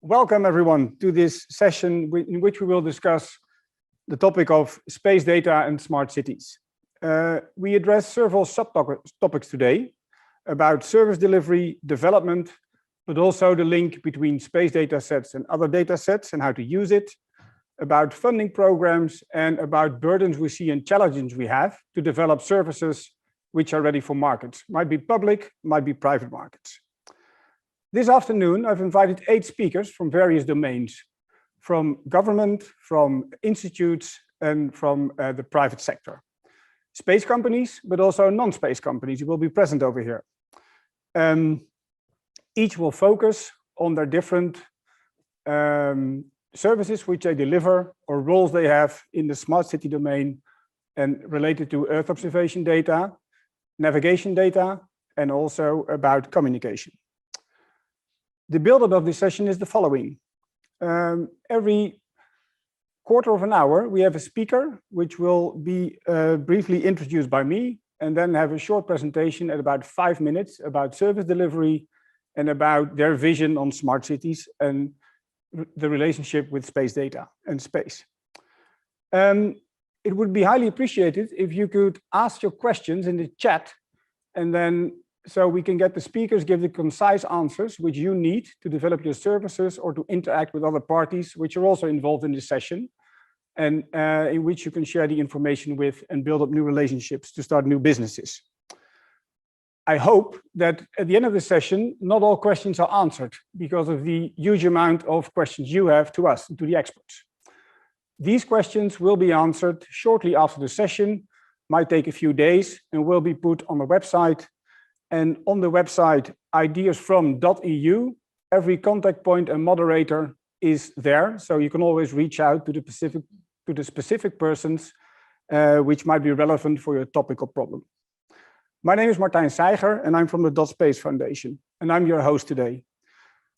Welcome everyone to this session in which we will discuss the topic of space data and smart cities. We address several subtopics today about service delivery, development, but also the link between space data sets and other data sets and how to use it, about funding programs, and about burdens we see and challenges we have to develop services which are ready for markets. Might be public, might be private markets. This afternoon, I've invited 8 speakers from various domains, from government, from institutes, and from the private sector. Space companies, but also non-space companies who will be present over here. Each will focus on their different services which they deliver or roles they have in the smart city domain and related to Earth observation data, navigation data, and also about communication. The build-up of this session is the following. Every quarter of an hour, we have a speaker, which will be briefly introduced by me, and then have a short presentation at about 5 minutes about service delivery and about their vision on smart cities and the relationship with space data and space. It would be highly appreciated if you could ask your questions in the chat, and then so we can get the speakers give the concise answers which you need to develop your services or to interact with other parties which are also involved in this session, and in which you can share the information with and build up new relationships to start new businesses. I hope that at the end of the session, not all questions are answered because of the huge amount of questions you have to us, to the experts. These questions will be answered shortly after the session, might take a few days, and will be put on the website. And on the website, ideasfrom.eu, every contact point and moderator is there. So you can always reach out to the specific persons which might be relevant for your topic or problem. My name is Martijn Seiger, and I'm from the Dot Space Foundation, and I'm your host today.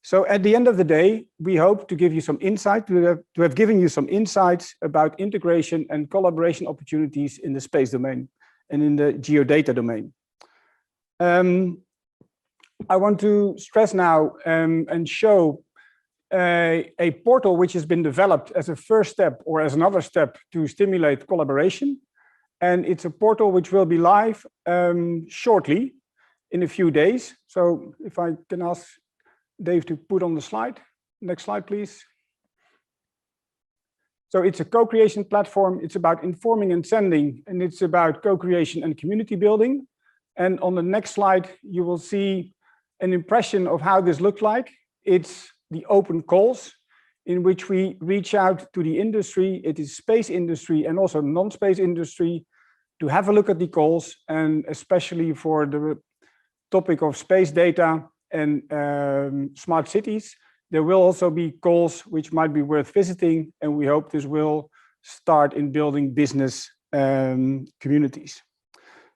So at the end of the day, we hope to give you some insight, to have given you some insights about integration and collaboration opportunities in the space domain and in the geodata domain. I want to stress now and show a portal which has been developed as a first step or as another step to stimulate collaboration. And it's a portal which will be live shortly in a few days. So if I can ask Dave to put on the slide. Next slide, please. So it's a co-creation platform. It's about informing and sending, and it's about co-creation and community building. And on the next slide, you will see an impression of how this looks like. It's the open calls in which we reach out to the industry. It is space industry and also non-space industry to have a look at the calls, and especially for the topic of space data and smart cities. There will also be calls which might be worth visiting, and we hope this will start in building business communities.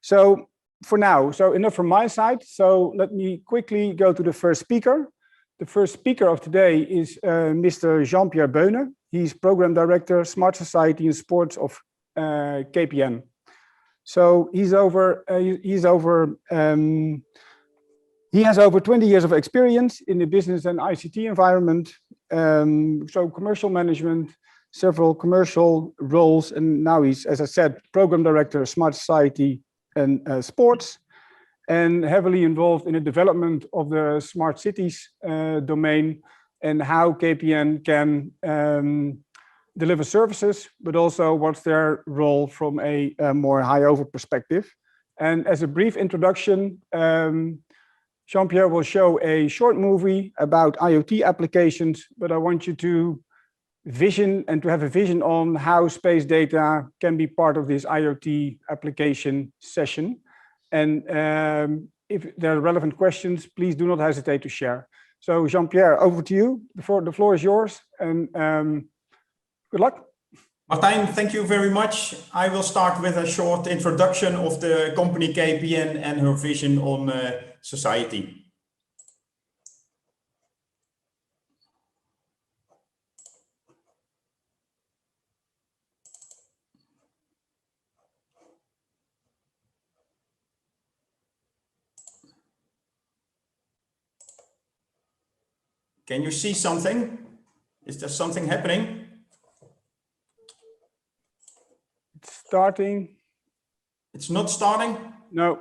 So for now, so enough from my side. So let me quickly go to the first speaker. The first speaker of today is Mr. JeanPierre Beunen. He's Program Director, Smart Society and Sports of KPN. So he has over 20 years of experience in the business and ICT environment. So commercial management, several commercial roles, and now he's, as I said, Program Director, Smart Society and sports, and heavily involved in the development of the smart cities domain and how KPN can deliver services, but also what's their role from a more high-over perspective. And as a brief introduction, JeanPierre will show a short movie about IoT applications, but I want you to have a vision on how space data can be part of this IoT application session. And if there are relevant questions, please do not hesitate to share. So JeanPierre, over to you. The floor is yours, and good luck. Martijn, thank you very much. I will start with a short introduction of the company KPN and her vision on society. Can you see something? Is there something happening? It's starting. It's not starting? No.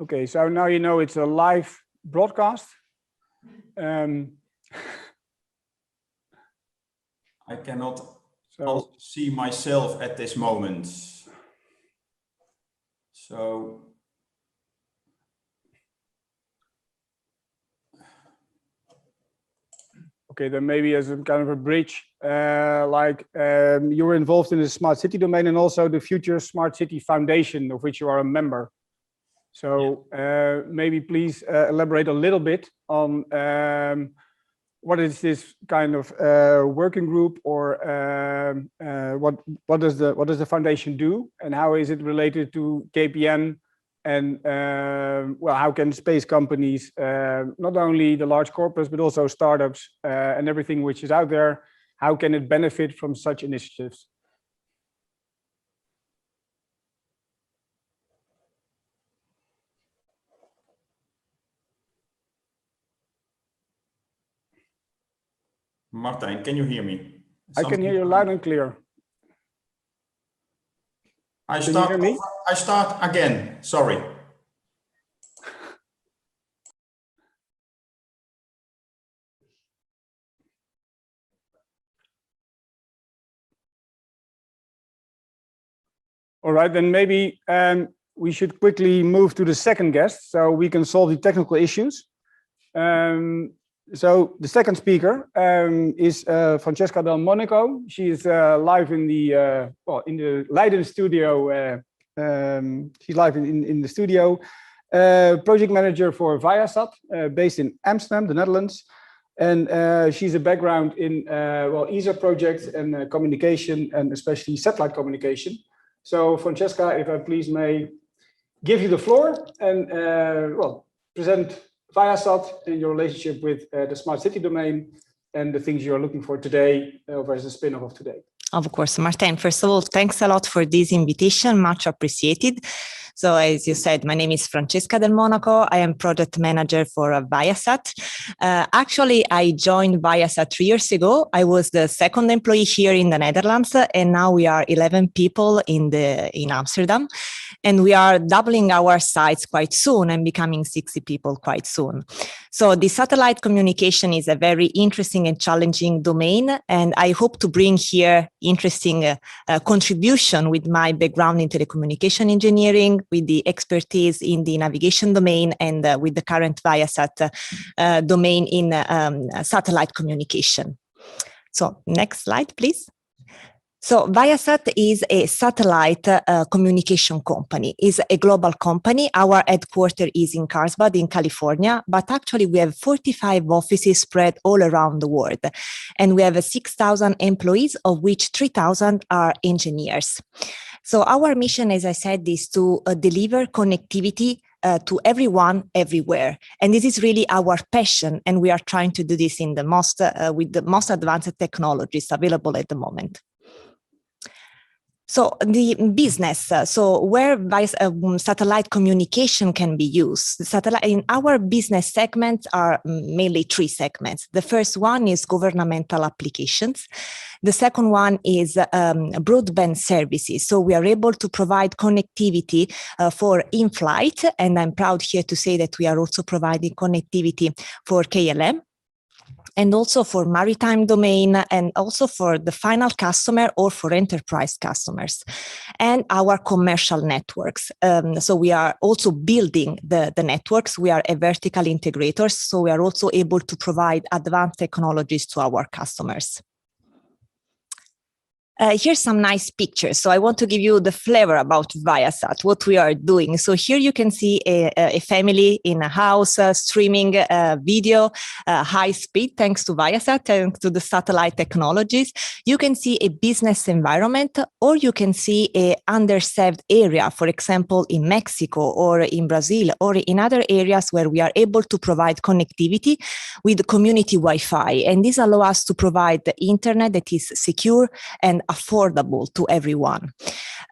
Okay, so now you know it's a live broadcast. I cannot also see myself at this moment. So okay, then maybe as a kind of a bridge, you were involved in the smart city domain and also the Future Smart City Foundation, of which you are a member. So maybe please elaborate a little bit on what is this kind of working group, or what does the foundation do, and how is it related to KPN, and well, how can space companies, not only the large corporates but also startups and everything which is out there, how can it benefit from such initiatives? Martijn, can you hear me? I can hear you loud and clear. I start again, sorry. All right, then maybe we should quickly move to the second guest so we can solve the technical issues. So the second speaker is Francesca Del Monaco. She is live in the in the Leiden studio. She's live in the studio. Project manager for Viasat, based in Amsterdam, the Netherlands, and she's a background in ESA projects and communication, and especially satellite communication. So Francesca, if I please may give you the floor and present Viasat and your relationship with the smart city domain and the things you're looking for today as a spin-off of today. Of course, Martijn, first of all, thanks a lot for this invitation, much appreciated. So as you said, my name is Francesca Del Monaco. I am project manager for Viasat. Actually, I joined Viasat 3 years ago. I was the second employee here in the Netherlands, and now we are 11 people in Amsterdam. And we are doubling our size quite soon and becoming 60 people quite soon. So the satellite communication is a very interesting and challenging domain, and I hope to bring here interesting contribution with my background in telecommunication engineering, with the expertise in the navigation domain, and with the current Viasat domain in satellite communication. So next slide, please. So Viasat is a satellite communication company, is a global company. Our headquarters is in Carlsbad in California, but actually we have 45 offices spread all around the world. And we have 6,000 employees, of which 3,000 are engineers. So our mission, as I said, is to deliver connectivity to everyone, everywhere. And this is really our passion. And we are trying to do this in the with the most advanced technologies available at the moment. So the business, so where satellite communication can be used. In our business segments are mainly 3 segments. The first one is governmental applications. The second one is broadband services. So we are able to provide connectivity for in-flight, and I'm proud here to say that we are also providing connectivity for KLM, and also for maritime domain, and also for the final customer or for enterprise customers, and our commercial networks. So we are also building the networks. We are a vertical integrator, so we are also able to provide advanced technologies to our customers. Here's some nice pictures. So I want to give you the flavor about Viasat, what we are doing. So here you can see a family in a house streaming video, high speed, thanks to Viasat, thanks to the satellite technologies. You can see a business environment, or you can see a underserved area, for example, in Mexico or in Brazil or in other areas where we are able to provide connectivity with community Wi-Fi. And this allows us to provide the internet that is secure and affordable to everyone.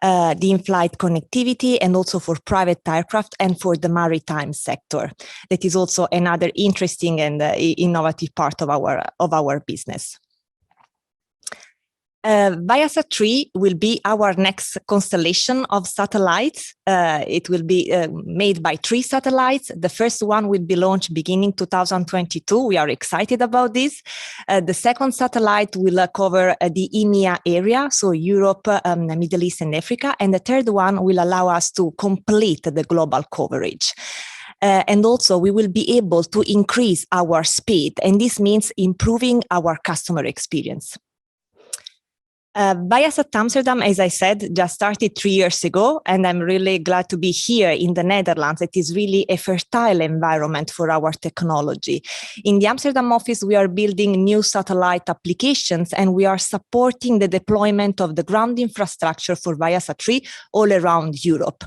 The in-flight connectivity, and also for private aircraft and for the maritime sector. That is also another interesting and innovative part of our business. Viasat-3 will be our next constellation of satellites. It will be made by 3 satellites. The first one will be launched beginning 2022. We are excited about this. The second satellite will cover the EMEA area, so Europe, Middle East and Africa. And the third one will allow us to complete the global coverage. And also we will be able to increase our speed, and this means improving our customer experience. Viasat Amsterdam, as I said, just started 3 years ago, and I'm really glad to be here in the Netherlands. It is really a fertile environment for our technology. In the Amsterdam office, we are building new satellite applications, and we are supporting the deployment of the ground infrastructure for Viasat-3 all around Europe.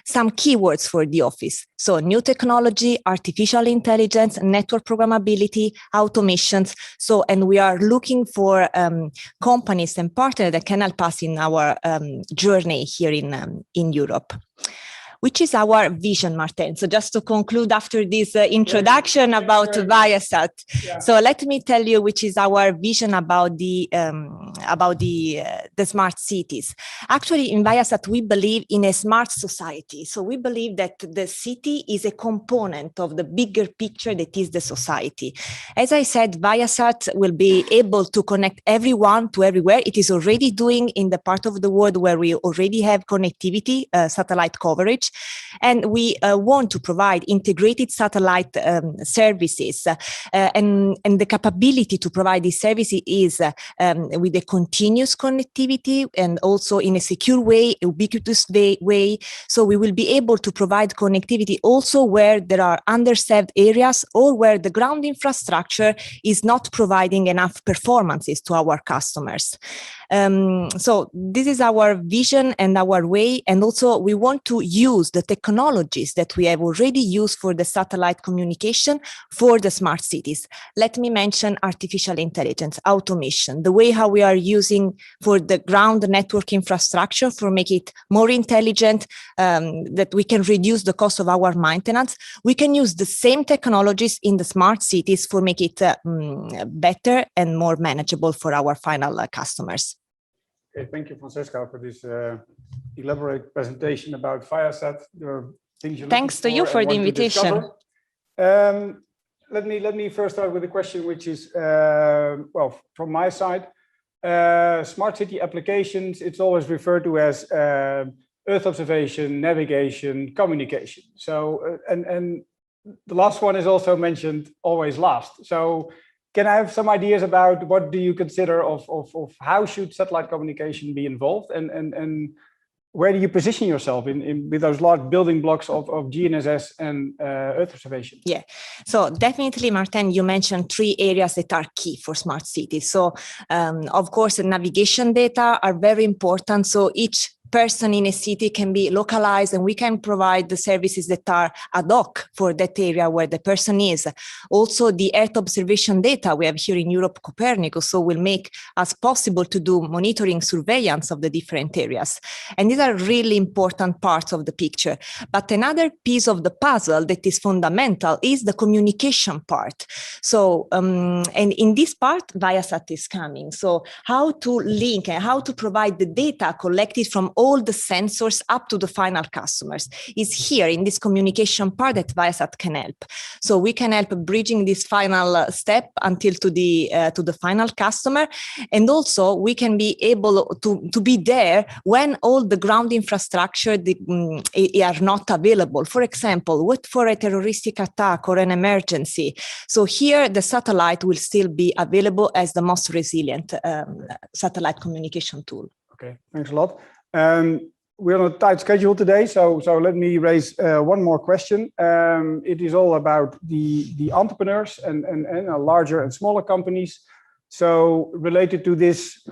Some keywords for the office. So new technology, artificial intelligence, network programmability, automations. So, and we are looking for companies and partners that can help us in our journey here in Europe. Which is our vision, Martin. So just to conclude after this introduction about Viasat. Yeah. So let me tell you which is our vision about the smart cities. Actually, in Viasat, we believe in a smart society. So we believe that the city is a component of the bigger picture that is the society. As I said, Viasat will be able to connect everyone to everywhere. It is already doing in the part of the world where we already have connectivity, satellite coverage. And we want to provide integrated satellite services, and the capability to provide these services is with a continuous connectivity and also in a secure way, ubiquitous way. So we will be able to provide connectivity also where there are underserved areas or where the ground infrastructure is not providing enough performances to our customers. So this is our vision and our way, and also we want to use the technologies that we have already used for the satellite communication for the smart cities. Let me mention artificial intelligence, automation, the way how we are using for the ground network infrastructure for make it more intelligent, that we can reduce the cost of our maintenance. We can use the same technologies in the smart cities for make it better and more manageable for our final customers. Okay, thank you, Francesca, for this elaborate presentation about Viasat. Thanks to you for the invitation. Let me first start with a question, which is, well, from my side, smart city applications, it's always referred to as Earth observation, navigation, communication. So, and the last one is also mentioned always last. So can I have some ideas about what do you consider of how should satellite communication be involved, and where do you position yourself in with those large building blocks of GNSS and Earth observation? Yeah, so definitely, Martin, you mentioned 3 areas that are key for smart cities. So of course, navigation data are very important. So each person in a city can be localized, and we can provide the services that are ad hoc for that area where the person is. Also, the Earth observation data we have here in Europe, Copernicus, so will make us possible to do monitoring surveillance of the different areas. And these are really important parts of the picture. But another piece of the puzzle that is fundamental is the communication part. So, and in this part, Viasat is coming. So how to link and how to provide the data collected from all the sensors up to the final customers is here in this communication part that Viasat can help. So we can help bridging this final step until to the final customer, and also we can be able to be there when all the ground infrastructure are not available. For example, what for a terroristic attack or an emergency. So here the satellite will still be available as the most resilient satellite communication tool. Okay, thanks a lot. We're on a tight schedule today, so let me raise one more question. It is all about the entrepreneurs and larger and smaller companies. So related to this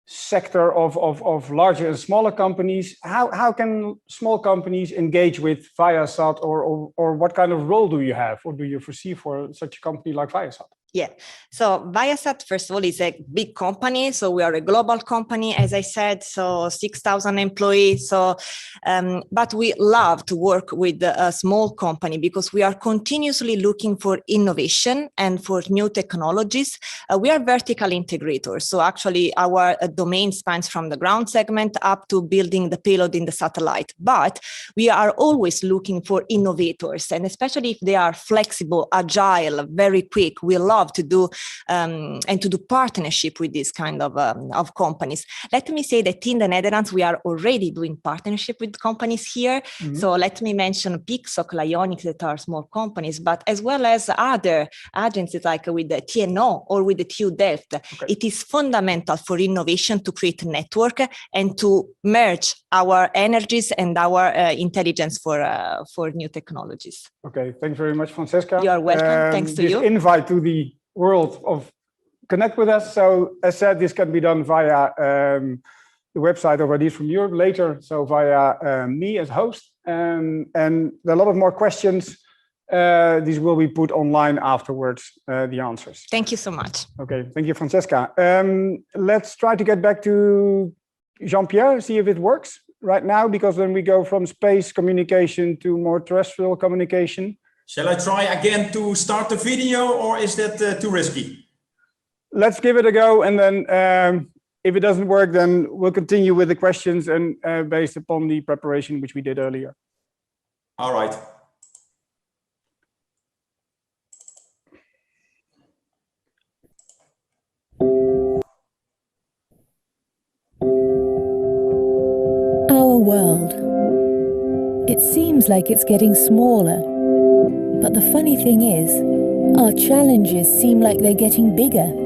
sector of larger and smaller companies, how can small companies engage with Viasat, or what kind of role do you have, or do you foresee for such a company like Viasat? Yeah, so Viasat, first of all, is a big company. So we are a global company, as I said, so 6,000 employees. So, but we love to work with a small company because we are continuously looking for innovation and for new technologies. We are vertical integrators. So actually our domain spans from the ground segment up to building the payload in the satellite. But we are always looking for innovators, and especially if they are flexible, agile, very quick. We love to do and to do partnership with this kind of companies. Let me say that in the Netherlands, we are already doing partnership with companies here. Mm-hmm. So let me mention Pixoc, Lyonics, that are small companies, but as well as other agencies like with the TNO or with the TU Delft. Okay. It is fundamental for innovation to create a network and to merge our energies and our intelligence for new technologies. Okay, thanks very much, Francesca. You are welcome. Thanks to you. Invite to the world of Connect with us. So as said, this can be done via the website of Ideas from Europe later, so via me as host. And there are a lot of more questions. These will be put online afterwards, the answers. Thank you so much. Okay, thank you, Francesca. Let's try to get back to JeanPierre, see if it works right now, because then we go from space communication to more terrestrial communication. Shall I try again to start the video, or is that too risky? Let's give it a go, and then if it doesn't work, then we'll continue with the questions and based upon the preparation which we did earlier. All right. Our world. It seems like it's getting smaller. But the funny thing is, our challenges seem like they're getting bigger.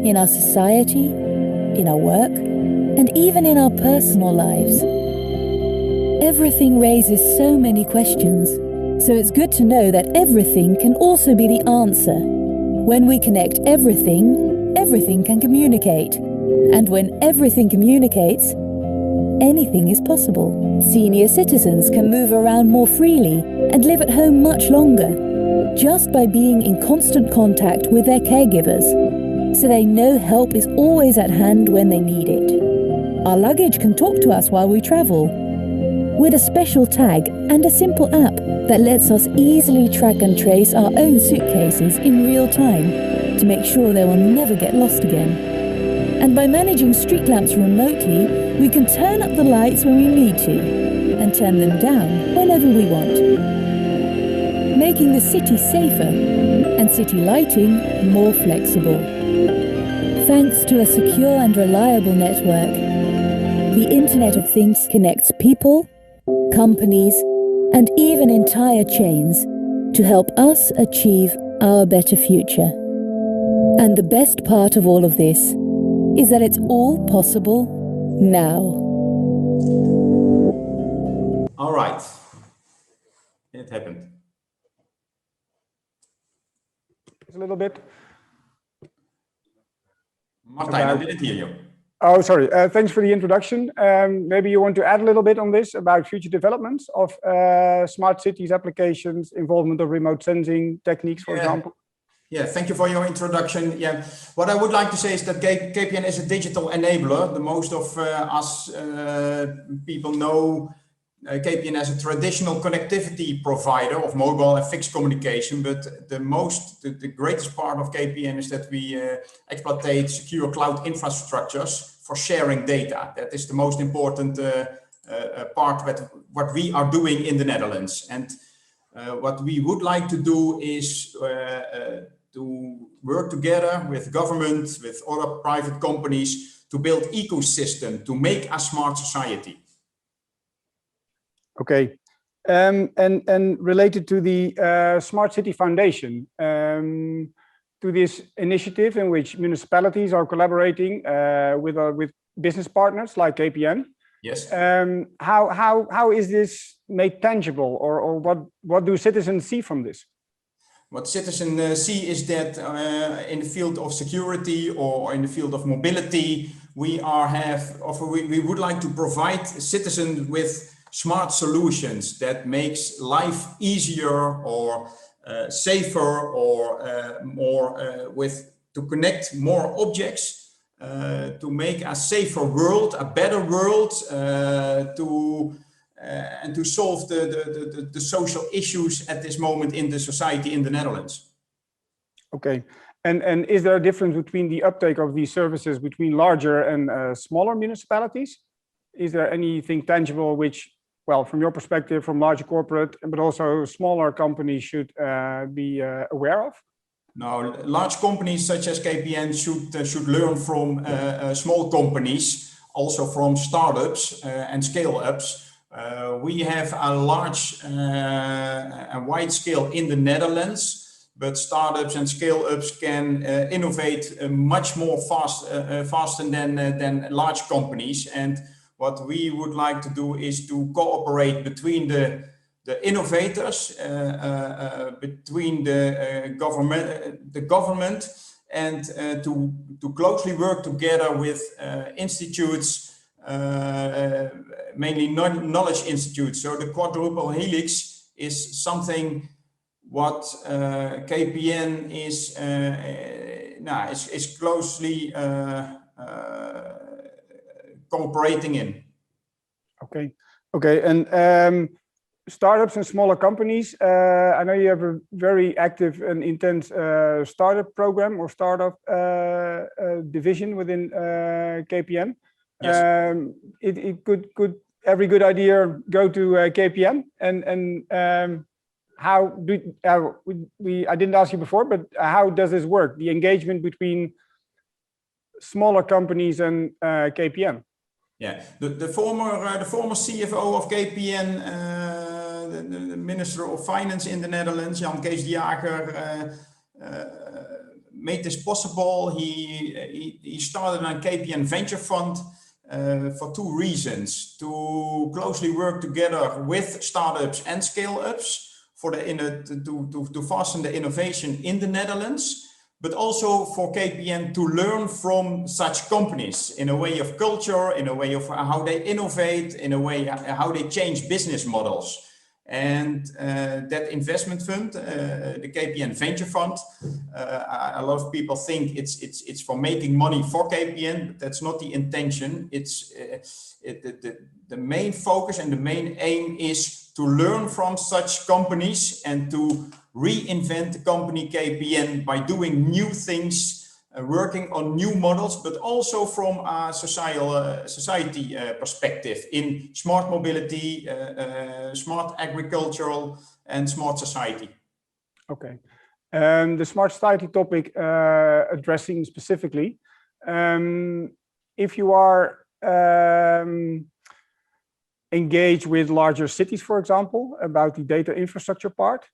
In our society, in our work, and even in our personal lives. Everything raises so many questions, so it's good to know that everything can also be the answer. When we connect everything, everything can communicate. And when everything communicates, anything is possible. Senior citizens can move around more freely and live at home much longer, just by being in constant contact with their caregivers, so they know help is always at hand when they need it. Our luggage can talk to us while we travel, with a special tag and a simple app that lets us easily track and trace our own suitcases in real time to make sure they will never get lost again. And by managing street lamps remotely, we can turn up the lights when we need to, and turn them down whenever we want. Making the city safer, and city lighting more flexible. Thanks to a secure and reliable network, the Internet of Things connects people, companies, and even entire chains to help us achieve our better future. And the best part of all of this is that it's all possible now. All right. It happened. A little bit. Martijn, I didn't hear you. Oh, sorry. Thanks for the introduction. Maybe you want to add a little bit on this about future developments of smart cities applications, involvement of remote sensing techniques, for example. Yeah, thank you for your introduction. Yeah, what I would like to say is that KPN is a digital enabler. The most of us people know KPN as a traditional connectivity provider of mobile and fixed communication, but the greatest part of KPN is that we exploit secure cloud infrastructures for sharing data. That is the most important part of what we are doing in the Netherlands. And what we would like to do is to work together with government, with other private companies to build ecosystem to make a smart society. Okay, and related to the Smart City Foundation, to this initiative in which municipalities are collaborating with business partners like KPN. Yes. How is this made tangible, or what do citizens see from this? What citizens see is that in the field of security or in the field of mobility, we would like to provide citizens with smart solutions that makes life easier or safer or more to connect more objects, to make a safer world, a better world, and to solve the social issues at this moment in the society in the Netherlands. Okay. And is there a difference between the uptake of these services between larger and smaller municipalities? Is there anything tangible which, well, from your perspective, from larger corporate, but also smaller companies should be aware of? Now, large companies such as KPN should learn from small companies, also from startups and scale-ups. We have a large and wide scale in the Netherlands, but startups and scale-ups can innovate much more faster than large companies. And what we would like to do is to cooperate between the innovators, between the government, and to closely work together with institutes, mainly knowledge institutes. So the quadruple helix is something what KPN is closely cooperating in. Okay, and startups and smaller companies. I know you have a very active and intense startup program or startup division within KPN. Yes. It could every good idea go to KPN, and how do I didn't ask you before, but how does this work? The engagement between smaller companies and KPN. Yeah, the former CFO of KPN, the Minister of Finance in the Netherlands, Jan Kees de Jager, made this possible. He started a KPN Venture Fund for two reasons: to closely work together with startups and scale-ups to fasten the innovation in the Netherlands, but also for KPN to learn from such companies in a way of culture, in a way of how they innovate, in a way how they change business models. And that investment fund, the KPN Venture Fund, a lot of people think it's for making money for KPN, but that's not the intention. It's the main focus and the main aim is to learn from such companies and to reinvent the company KPN by doing new things, working on new models, but also from a society perspective in smart mobility, smart agricultural and smart society. Okay. The smart society topic addressing specifically, if you are engaged with larger cities, for example, about the data infrastructure part,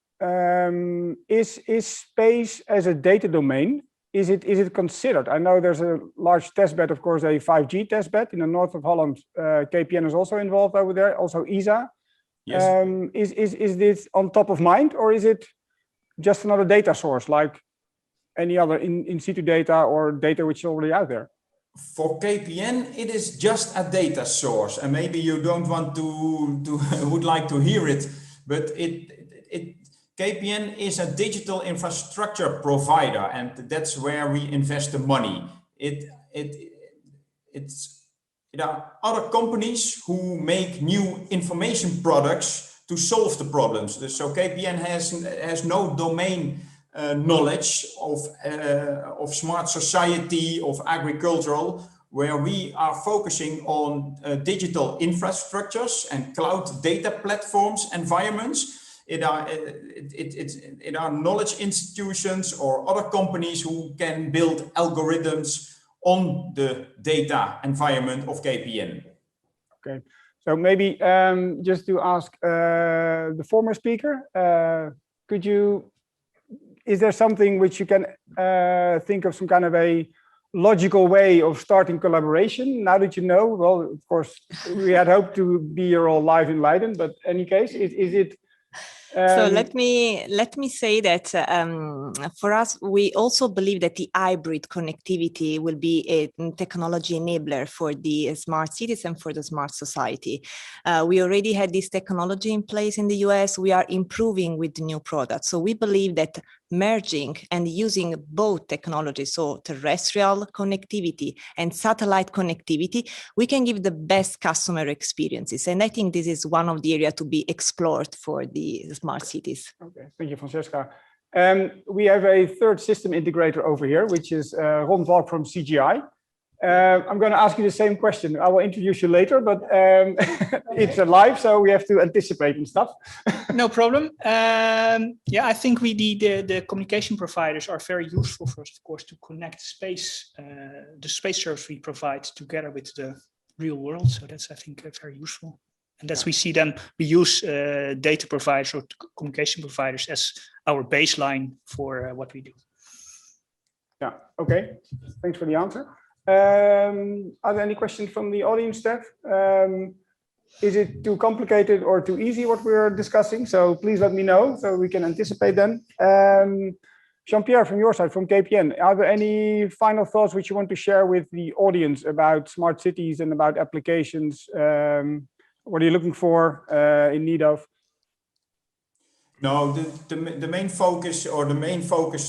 is space as a data domain, is it considered? I know there's a large testbed, of course, a 5G testbed in the north of Holland. KPN is also involved over there, also ESA. Yes. Is this on top of mind, or is it just another data source like any other in situ data or data which is already out there? For KPN, it is just a data source, and maybe you don't want to would like to hear it, but KPN is a digital infrastructure provider, and that's where we invest the money. There are other companies who make new information products to solve the problems. So KPN has no domain knowledge of smart society, of agricultural, where we are focusing on digital infrastructures and cloud data platforms environments. It are knowledge institutions or other companies who can build algorithms on the data environment of KPN. Okay, so maybe just to ask the former speaker, is there something which you can think of, some kind of a logical way of starting collaboration now that you know? Well, of course, we had hoped to be here all live in Leiden, but in any case, is it So let me say that for us, we also believe that the hybrid connectivity will be a technology enabler for the smart cities and for the smart society. We already had this technology in place in the US. We are improving with the new products. So we believe that merging and using both technologies, so terrestrial connectivity and satellite connectivity, we can give the best customer experiences. And I think this is one of the areas to be explored for the smart cities. Okay, thank you, Francesca. We have a third system integrator over here, which is Ron Valk from CGI. I'm going to ask you the same question. I will introduce you later, but it's live, so we have to anticipate and stuff. No problem. Yeah, I think the communication providers are very useful for us, of course, to connect the space service we provide together with the real world. So that's, I think, very useful. And that's we use data providers or communication providers as our baseline for what we do. Yeah, okay. Thanks for the answer. Are there any questions from the audience, Steph? Is it too complicated or too easy what we're discussing? So please let me know so we can anticipate then. JeanPierre, from your side, from KPN, are there any final thoughts which you want to share with the audience about smart cities and about applications? What are you looking for, in need of? No, the main focus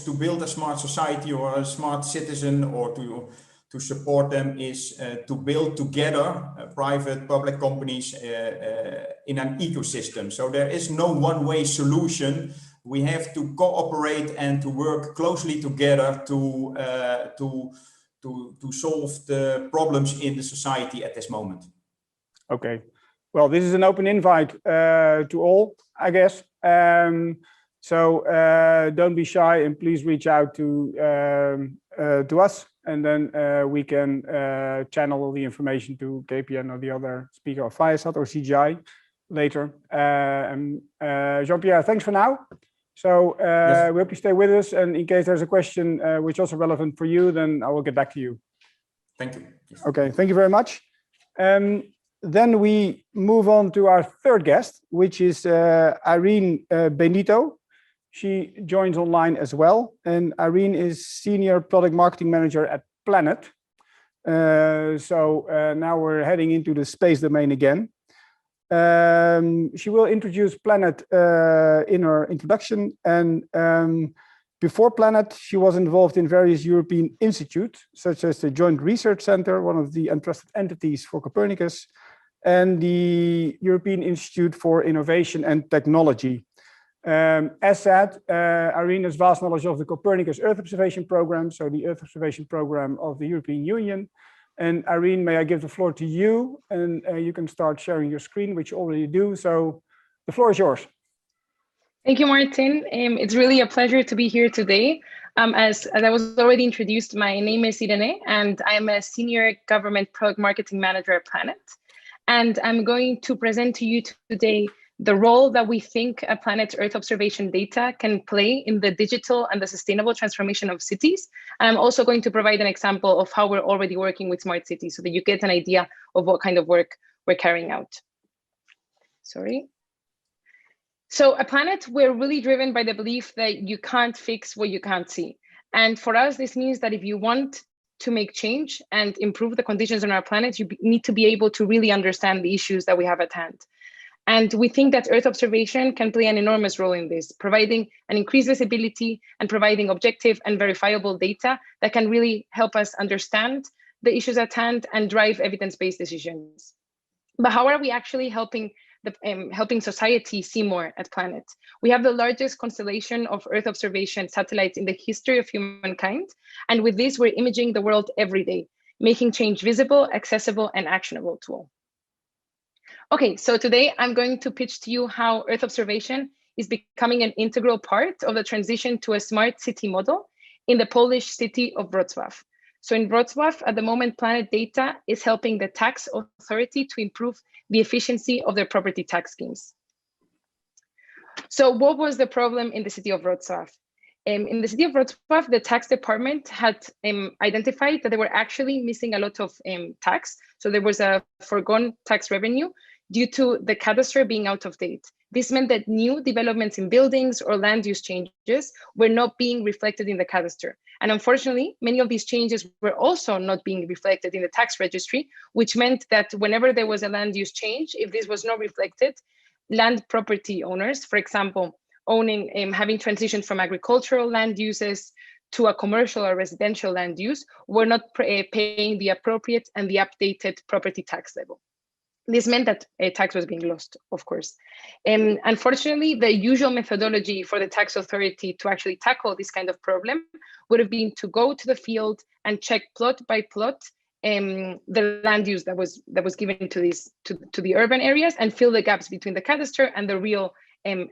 to build a smart society or a smart citizen or to support them is to build together private public companies in an ecosystem. So there is no one-way solution. We have to cooperate and to work closely together to solve the problems in the society at this moment. Okay. Well, this is an open invite to all, I guess. So don't be shy and please reach out to us, and then we can channel all the information to KPN or the other speaker of Viasat or CGI later. JeanPierre, thanks for now. So Yes. we hope you stay with us, and in case there's a question which is also relevant for you, then I will get back to you. Thank you. Yes. Okay, thank you very much. Then we move on to our third guest, which is Irene Benito. She joins online as well. And Irene is Senior Product Marketing Manager at Planet. So now we're heading into the space domain again. She will introduce Planet in her introduction. And before Planet, she was involved in various European institutes, such as the Joint Research Center, one of the entrusted entities for Copernicus, and the European Institute for Innovation and Technology. As said, Irene has vast knowledge of the Copernicus Earth Observation Program, so the Earth Observation Program of the European Union. And Irene, may I give the floor to you, and you can start sharing your screen, which you already do. So the floor is yours. Thank you, Martin. It's really a pleasure to be here today. As I was already introduced, my name is Irene, and I'm a Senior Government Product Marketing Manager at Planet. And I'm going to present to you today the role that we think a Planet's Earth observation data can play in the digital and the sustainable transformation of cities. I'm also going to provide an example of how we're already working with smart cities so that you get an idea of what kind of work we're carrying out. Sorry. So at Planet, we're really driven by the belief that you can't fix what you can't see. And for us, this means that if you want to make change and improve the conditions on our planet, you need to be able to really understand the issues that we have at hand. And we think that Earth observation can play an enormous role in this, providing an increased visibility and providing objective and verifiable data that can really help us understand the issues at hand and drive evidence-based decisions. But how are we actually helping society see more at Planet? We have the largest constellation of Earth observation satellites in the history of humankind. And with this, we're imaging the world every day, making change visible, accessible, and actionable to all. Okay, so today I'm going to pitch to you how Earth observation is becoming an integral part of the transition to a smart city model in the Polish city of Wrocław. So in Wrocław, at the moment, Planet data is helping the tax authority to improve the efficiency of their property tax schemes. So what was the problem in the city of Wrocław? In the city of Wrocław, the tax department had identified that they were actually missing a lot of tax. So there was a foregone tax revenue due to the cadastre being out of date. This meant that new developments in buildings or land use changes were not being reflected in the cadastre. And unfortunately, many of these changes were also not being reflected in the tax registry, which meant that whenever there was a land use change, if this was not reflected, land property owners, for example, having transitioned from agricultural land uses to a commercial or residential land use, were not paying the appropriate and the updated property tax level. This meant that a tax was being lost, of course. Unfortunately, the usual methodology for the tax authority to actually tackle this kind of problem would have been to go to the field and check plot by plot the land use that was given to the urban areas and fill the gaps between the cadastre and the real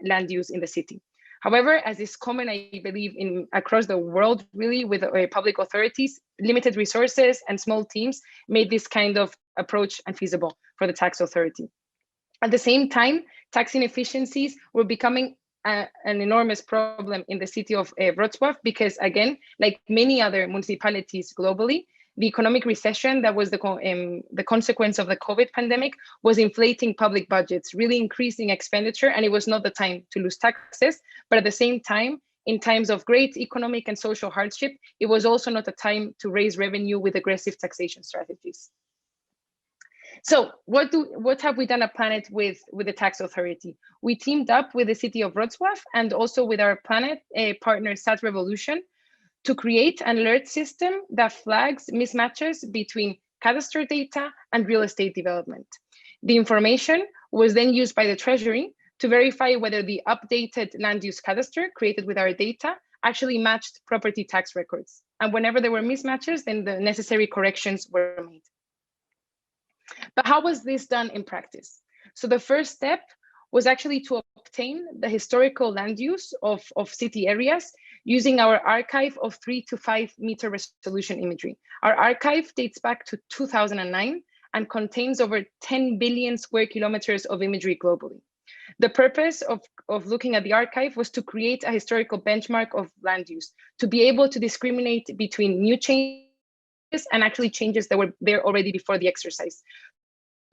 land use in the city. However, as is common, I believe, across the world, really, with public authorities, limited resources and small teams made this kind of approach unfeasible for the tax authority. At the same time, tax inefficiencies were becoming an enormous problem in the city of Wrocław because, again, like many other municipalities globally, the economic recession that was the consequence of the COVID pandemic was inflating public budgets, really increasing expenditure, and it was not the time to lose taxes. But at the same time, in times of great economic and social hardship, it was also not a time to raise revenue with aggressive taxation strategies. So what have we done at Planet with the tax authority? We teamed up with the city of Wrocław and also with our Planet partner Sat Revolution to create an alert system that flags mismatches between cadastre data and real estate development. The information was then used by the Treasury to verify whether the updated land use cadastre created with our data actually matched property tax records. And whenever there were mismatches, then the necessary corrections were made. But how was this done in practice? So the first step was actually to obtain the historical land use of city areas using our archive of 3 to 5 meter resolution imagery. Our archive dates back to 2009 and contains over 10 billion square kilometers of imagery globally. The purpose of looking at the archive was to create a historical benchmark of land use, to be able to discriminate between new changes and actually changes that were there already before the exercise.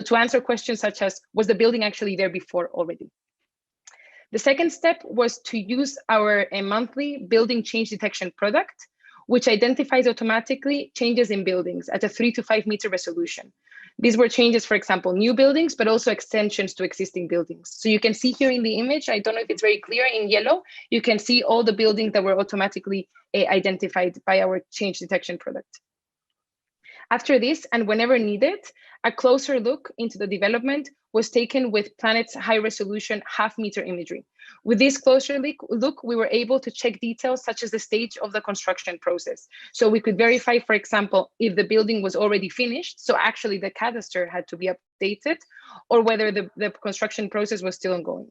To answer questions such as, was the building actually there before already? The second step was to use our monthly building change detection product, which identifies automatically changes in buildings at a 3 to 5 meter resolution. These were changes, for example, new buildings, but also extensions to existing buildings. So you can see here in the image, I don't know if it's very clear, in yellow, you can see all the buildings that were automatically identified by our change detection product. After this, and whenever needed, a closer look into the development was taken with Planet's high-resolution half-meter imagery. With this closer look, we were able to check details such as the stage of the construction process. So we could verify, for example, if the building was already finished, so actually the cadastre had to be updated, or whether the construction process was still ongoing.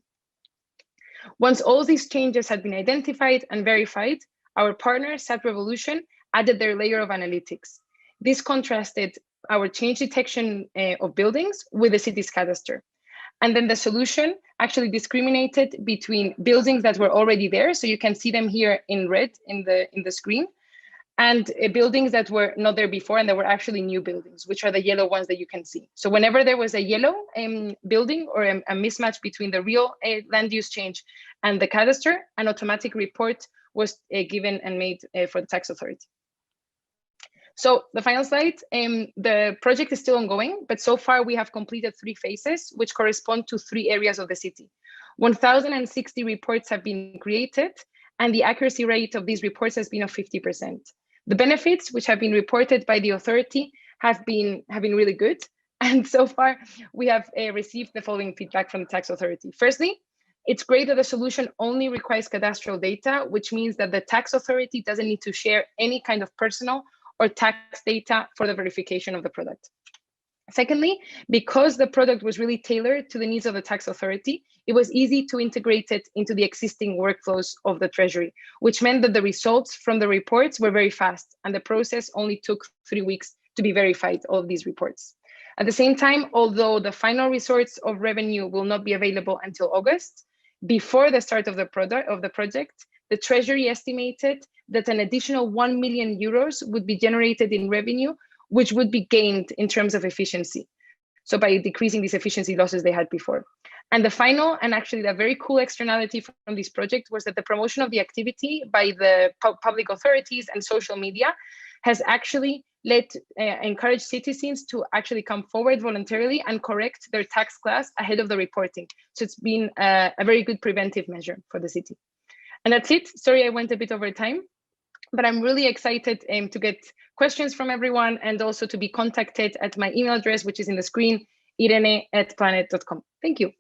Once all these changes had been identified and verified, our partner, Sat Revolution, added their layer of analytics. This contrasted our change detection of buildings with the city's cadastre. And then the solution actually discriminated between buildings that were already there, so you can see them here in red in the screen, and buildings that were not there before and that were actually new buildings, which are the yellow ones that you can see. So whenever there was a yellow building or a mismatch between the real land use change and the cadastre, an automatic report was given and made for the tax authority. So the final slide, the project is still ongoing, but so far we have completed 3 phases, which correspond to 3 areas of the city. 1,060 reports have been created, and the accuracy rate of these reports has been of 50%. The benefits, which have been reported by the authority, have been really good. And so far, we have received the following feedback from the tax authority. Firstly, it's great that the solution only requires cadastral data, which means that the tax authority doesn't need to share any kind of personal or tax data for the verification of the product. Secondly, because the product was really tailored to the needs of the tax authority, it was easy to integrate it into the existing workflows of the Treasury, which meant that the results from the reports were very fast, and the process only took 3 weeks to be verified, all of these reports. At the same time, although the final results of revenue will not be available until August, before the start of the project, the Treasury estimated that an additional 1 million euros would be generated in revenue, which would be gained in terms of efficiency. So by decreasing these efficiency losses they had before. And the final, and actually the very cool externality from this project, was that the promotion of the activity by the public authorities and social media has actually encouraged citizens to actually come forward voluntarily and correct their tax class ahead of the reporting. So it's been a very good preventive measure for the city. And that's it. Sorry, I went a bit over time, but I'm really excited to get questions from everyone and also to be contacted at my email address, which is in the screen, irene@planet.com. Thank you.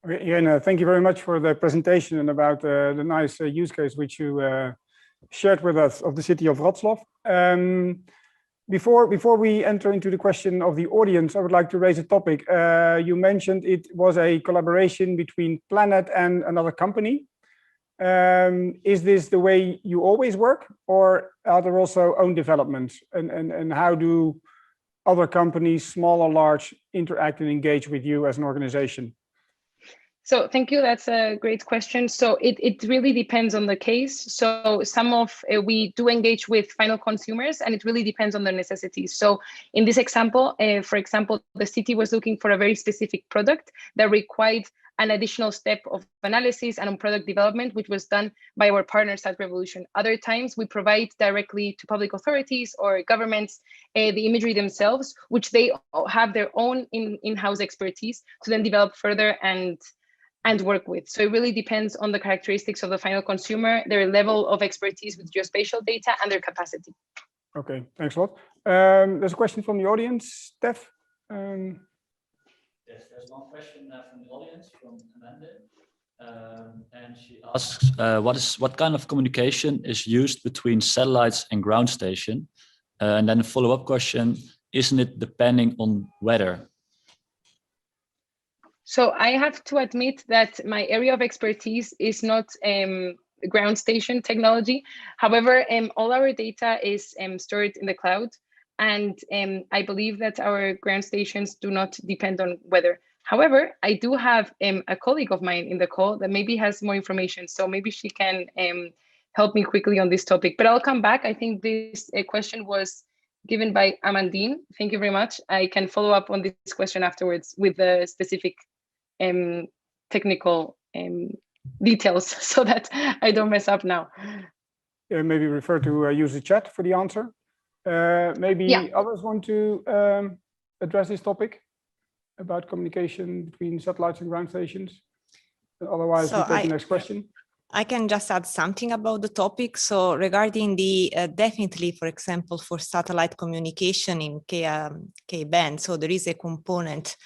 Okay, Irene, thank you very much for the presentation and about the nice use case which you shared with us of the city of Wrocław. Before we enter into the question of the audience, I would like to raise a topic. You mentioned it was a collaboration between Planet and another company. Is this the way you always work, or are there also own developments? And how do other companies, small or large, interact and engage with you as an organization? So thank you. That's a great question. So it really depends on the case. So some of we do engage with final consumers, and it really depends on their necessities. So in this example, for example, the city was looking for a very specific product that required an additional step of analysis and on product development, which was done by our partners at Revolution. Other times we provide directly to public authorities or governments the imagery themselves, which they have their own in-house expertise to then develop further and work with. So it really depends on the characteristics of the final consumer, their level of expertise with geospatial data, and their capacity. Okay, thanks a lot. There's a question from the audience, Steph. Yes, there's one question from the audience, from Amanda. And she asks, what kind of communication is used between satellites and ground station? And then a follow-up question, isn't it depending on weather? So I have to admit that my area of expertise is not ground station technology. However, all our data is stored in the cloud. And I believe that our ground stations do not depend on weather. However, I do have a colleague of mine in the call that maybe has more information. So maybe she can help me quickly on this topic. But I'll come back. I think this question was given by Amandine. Thank you very much. I can follow up on this question afterwards with the specific technical details so that I don't mess up now. Maybe refer to use the chat for the answer. Maybe others want to address this topic about communication between satellites and ground stations. Otherwise, we take the next question. I can just add something about the topic. So regarding the definitely, for example, for satellite communication in K-band, so there is a component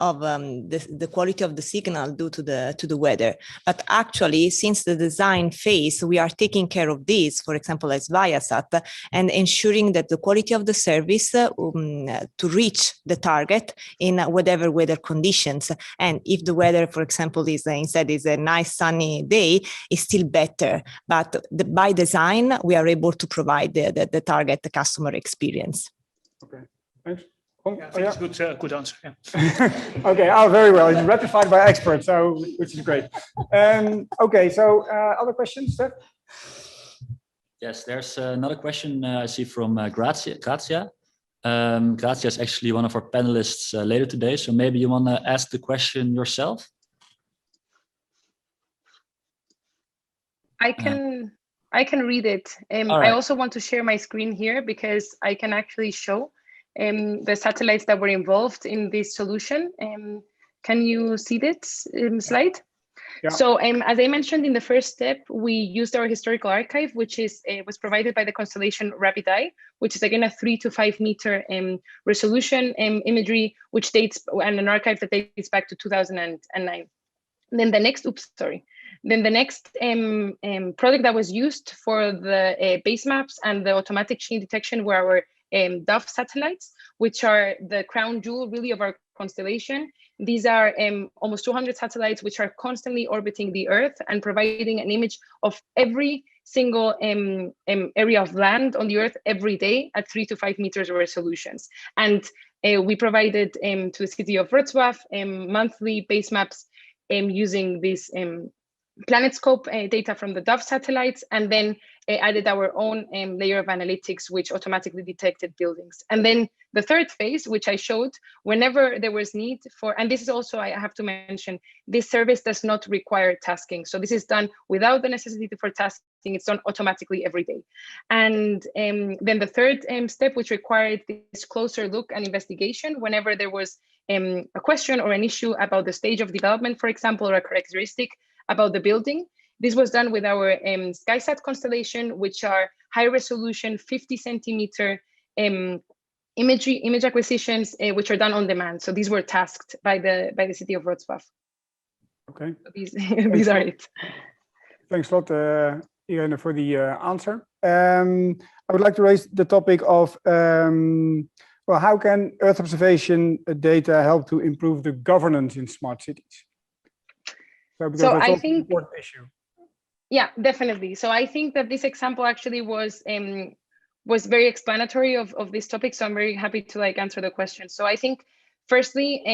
of the quality of the signal due to the weather. But actually, since the design phase, we are taking care of this, for example, as Viasat, and ensuring that the quality of the service to reach the target in whatever weather conditions. And if the weather, for example, is instead is a nice sunny day, it's still better. But by design, we are able to provide the target customer experience. Okay, thanks. Yeah, I think it's a good answer. Yeah. Okay. Oh, very well. It's ratified by experts, so which is great. Okay. So, other questions, Steph? Yes, there's another question I see from Grazia. Grazia is actually one of our panelists later today, so maybe you want to ask the question yourself. I can read it. Right. I also want to share my screen here because I can actually show the satellites that were involved in this solution. Can you see this slide? Yeah. So as I mentioned in the first step, we used our historical archive, which was provided by the constellation Rapid Eye, which is again a 3 to 5 meter resolution imagery, which dates, and an archive that dates back to 2009. Then the next, Then the next product that was used for the base maps and the automatic sheen detection were our DOF satellites, which are the crown jewel really of our constellation. These are almost 200 satellites which are constantly orbiting the Earth and providing an image of every single area of land on the Earth every day at 3 to 5 meters resolutions. And we provided to the city of Wrocław monthly base maps using this PlanetScope data from the Dove satellites, and then added our own layer of analytics, which automatically detected buildings. And then the third phase, which I showed, whenever there was need for, and this is also, I have to mention, this service does not require tasking. So this is done without the necessity for tasking. It's done automatically every day. And then the third step, which required this closer look and investigation, whenever there was a question or an issue about the stage of development, for example, or a characteristic about the building. This was done with our SkySat constellation, which are high resolution 50 centimeter image acquisitions, which are done on demand. So these were tasked by the city of Wrocław. Okay. So these are it. Thanks a lot, Irene, for the answer. I would like to raise the topic of well, how can Earth observation data help to improve the governance in smart cities? So I think an important issue. Yeah, definitely. So I think that this example actually was very explanatory of this topic. So I'm very happy to answer the question. So I think firstly,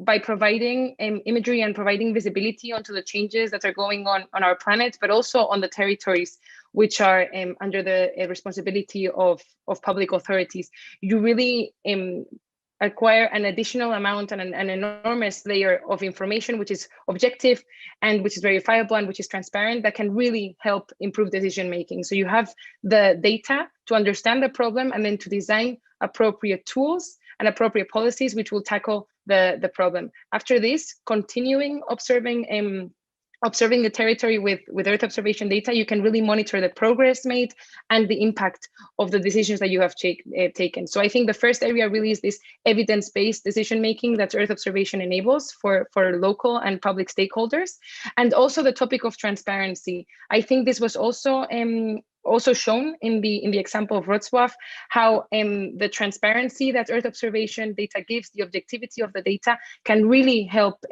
by providing imagery and providing visibility onto the changes that are going on our planet, but also on the territories which are under the responsibility of public authorities, you really acquire an additional amount and an enormous layer of information, which is objective and which is verifiable and which is transparent, that can really help improve decision making. So you have the data to understand the problem and then to design appropriate tools and appropriate policies which will tackle the problem. After this, continuing observing the territory with Earth observation data, you can really monitor the progress made and the impact of the decisions that you have taken. So I think the first area really is this evidence-based decision-making that Earth observation enables for local and public stakeholders. And also the topic of transparency. I think this was also shown in the example of Wrocław, how the transparency that Earth observation data gives, the objectivity of the data, can really help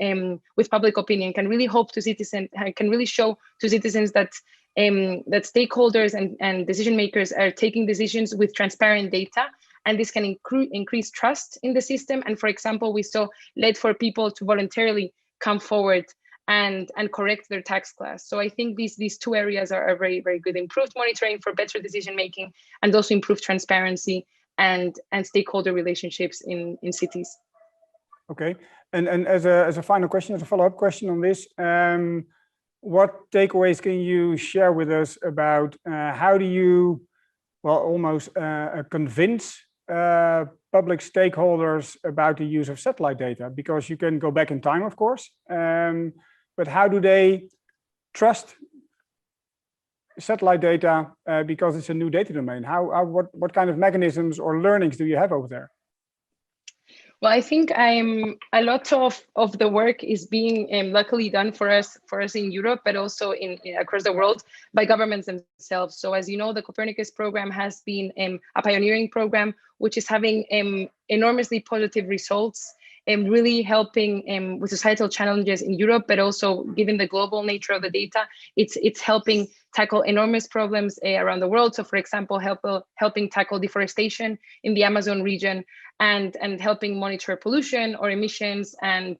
with public opinion, can really help to citizens, can really show to citizens that that stakeholders and decision makers are taking decisions with transparent data, and this can increase trust in the system. And for example, we saw led for people to voluntarily come forward and correct their tax class. So I think these two areas are very, very good. Improved monitoring for better decision making, and also improved transparency and stakeholder relationships in cities. Okay, and as a final question, as a follow-up question on this, what takeaways can you share with us about how do you, well, almost convince public stakeholders about the use of satellite data? Because you can go back in time, of course, but how do they trust satellite data because it's a new data domain? What kind of mechanisms or learnings do you have over there? Well, I think a lot of the work is being luckily done for us in Europe, but also across the world by governments themselves. So as you know, the Copernicus program has been a pioneering program, which is having enormously positive results, really helping with societal challenges in Europe, but also given the global nature of the data, it's helping tackle enormous problems around the world. So for example, helping tackle deforestation in the Amazon region, and helping monitor pollution or emissions and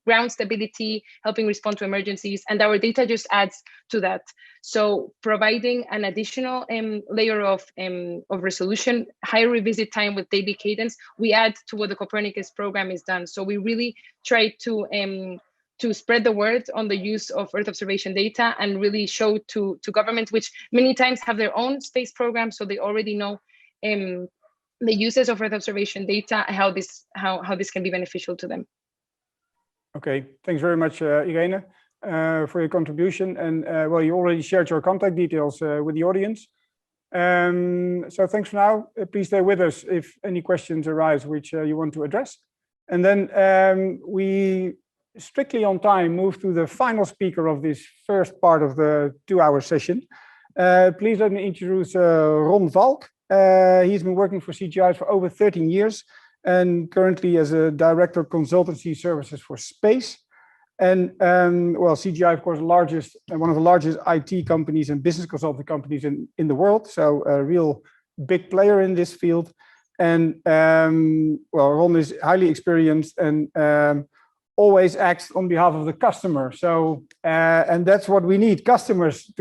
ground stability, helping respond to emergencies. And our data just adds to that. So providing an additional layer of resolution, higher revisit time with daily cadence, we add to what the Copernicus program is done. So we really try to spread the word on the use of Earth observation data and really show to governments, which many times have their own space programs, so they already know the uses of Earth observation data, how this can be beneficial to them. Okay, thanks very much, Irene, for your contribution. And well, you already shared your contact details with the audience. So thanks for now. Please stay with us if any questions arise which you want to address. And then we strictly on time move to the final speaker of this first part of the 2-hour session. Please let me introduce Ron Valk. He's been working for CGI for over 13 years and currently as a director of consultancy services for space. And well, CGI, of course, one of the largest IT companies and business consulting companies in the world. So a real big player in this field. And well, Ron is highly experienced and always acts on behalf of the customer. So, and that's what we need, customers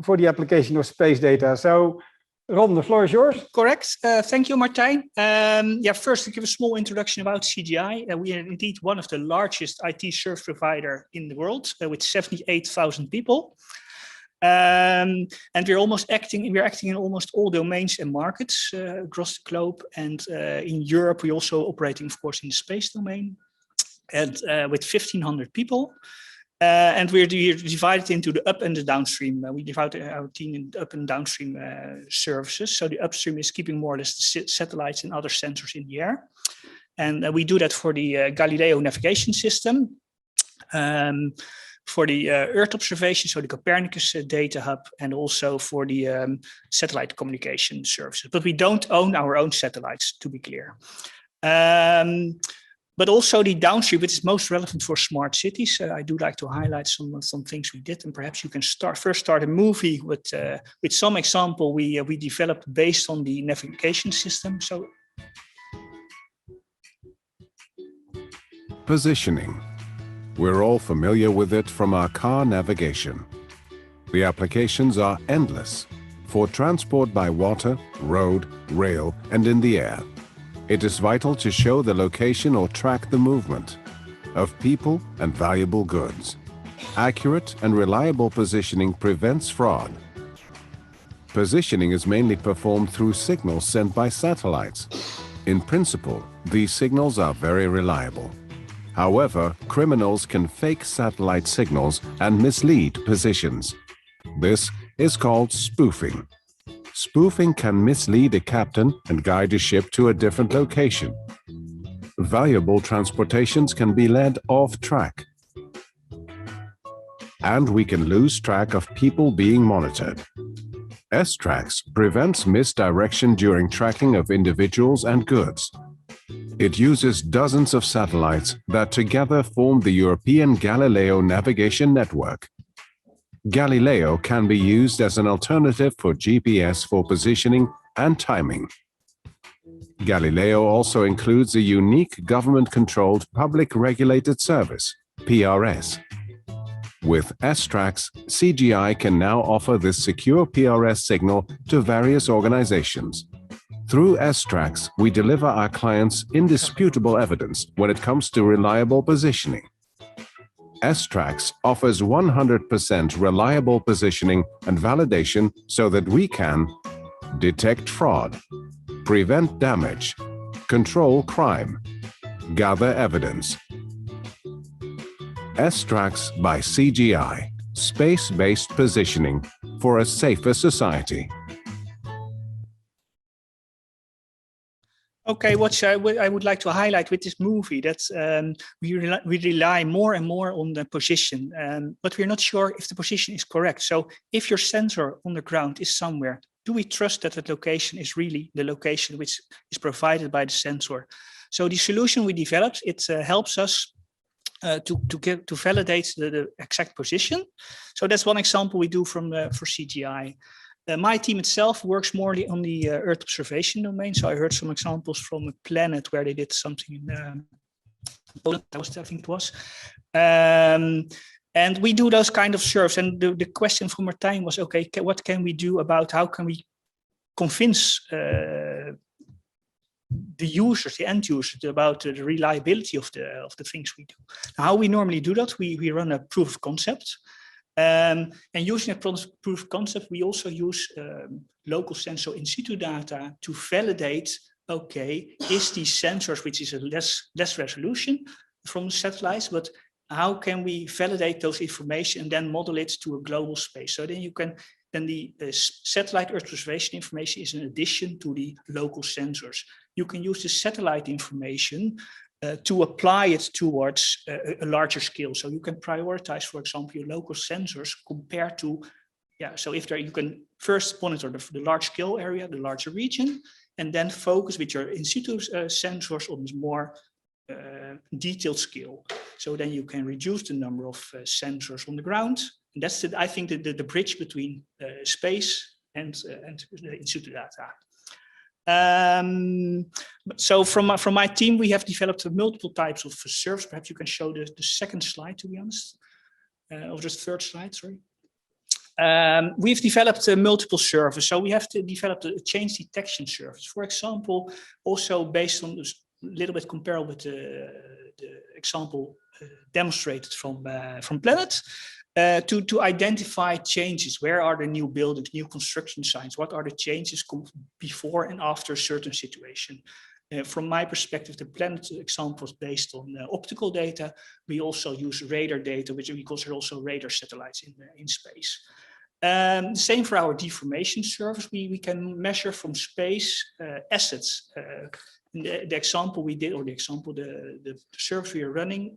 for the application of space data. So, Ron, the floor is yours. Correct. Thank you, Martijn. Yeah, first to give a small introduction about CGI. We are indeed one of the largest IT service provider in the world with 78,000 people. And we're acting in almost all domains and markets across the globe. And in Europe, we're also operating, of course, in the space domain, and with 1,500 people. And we're divided into the up and the downstream. We divide our team in up and downstream services. So the upstream is keeping more or less the satellites and other sensors in the air. And we do that for the Galileo navigation system, for the Earth observation, so the Copernicus data hub, and also for the satellite communication services. But we don't own our own satellites, to be clear. But also the downstream, which is most relevant for smart cities. I do like to highlight some things we did, and perhaps you can first start a movie with some example we developed based on the navigation system. So, positioning. We're all familiar with it from our car navigation. The applications are endless for transport by water, road, rail, and in the air. It is vital to show the location or track the movement of people and valuable goods. Accurate and reliable positioning prevents fraud. Positioning is mainly performed through signals sent by satellites. In principle, these signals are very reliable. However, criminals can fake satellite signals and mislead positions. This is called spoofing. Spoofing can mislead a captain and guide a ship to a different location. Valuable transportations can be led off track. And we can lose track of people being monitored. S-Tracks prevents misdirection during tracking of individuals and goods. It uses dozens of satellites that together form the European Galileo navigation network. Galileo can be used as an alternative for GPS for positioning and timing. Galileo also includes a unique government-controlled public regulated service, PRS. With S-Tracks, CGI can now offer this secure PRS signal to various organizations. Through S-Tracks, we deliver our clients indisputable evidence when it comes to reliable positioning. S-Tracks offers 100% reliable positioning and validation so that we can detect fraud, prevent damage, control crime, gather evidence. S-Tracks by CGI, space-based positioning for a safer society. Okay, what I would like to highlight with this movie, that's we rely more and more on the position, but we're not sure if the position is correct. So if your sensor on the ground is somewhere, do we trust that the location is really the location which is provided by the sensor? So the solution we developed, it helps us to validate the exact position. So that's one example we do for CGI. My team itself works more on the Earth observation domain. So I heard some examples from a planet where they did something in Poland, I think it was. And we do those kind of surveys. And the question from Martijn was, okay, what can we do about how can we convince the users, the end users, about the reliability of the things we do? Now, how we normally do that, we run a proof of concept. And using a proof of concept, we also use local sensor in situ data to validate, okay, is these sensors, which is a less resolution from the satellites, but how can we validate those information and then model it to a global space? So then the satellite Earth observation information is an addition to the local sensors. You can use the satellite information to apply it towards a larger scale. So you can prioritize, for example, your local sensors compared to, so if you can first monitor the large scale area, the larger region, and then focus with your in situ sensors on this more detailed scale. So then you can reduce the number of sensors on the ground. And that's, I think, the bridge between space and the in situ data. So from my team, we have developed multiple types of service. Perhaps you can show the second slide, to be honest, or just third slide, sorry. We've developed multiple services. So we have developed a change detection service, for example, also based on this little bit comparable with the example demonstrated from Planet. To identify changes. Where are the new buildings, new construction signs? What are the changes before and after a certain situation? From my perspective, the Planet example is based on optical data. We also use radar data, because there are also radar satellites in space. Same for our deformation service. We can measure from space assets. The example we did, or the service we are running,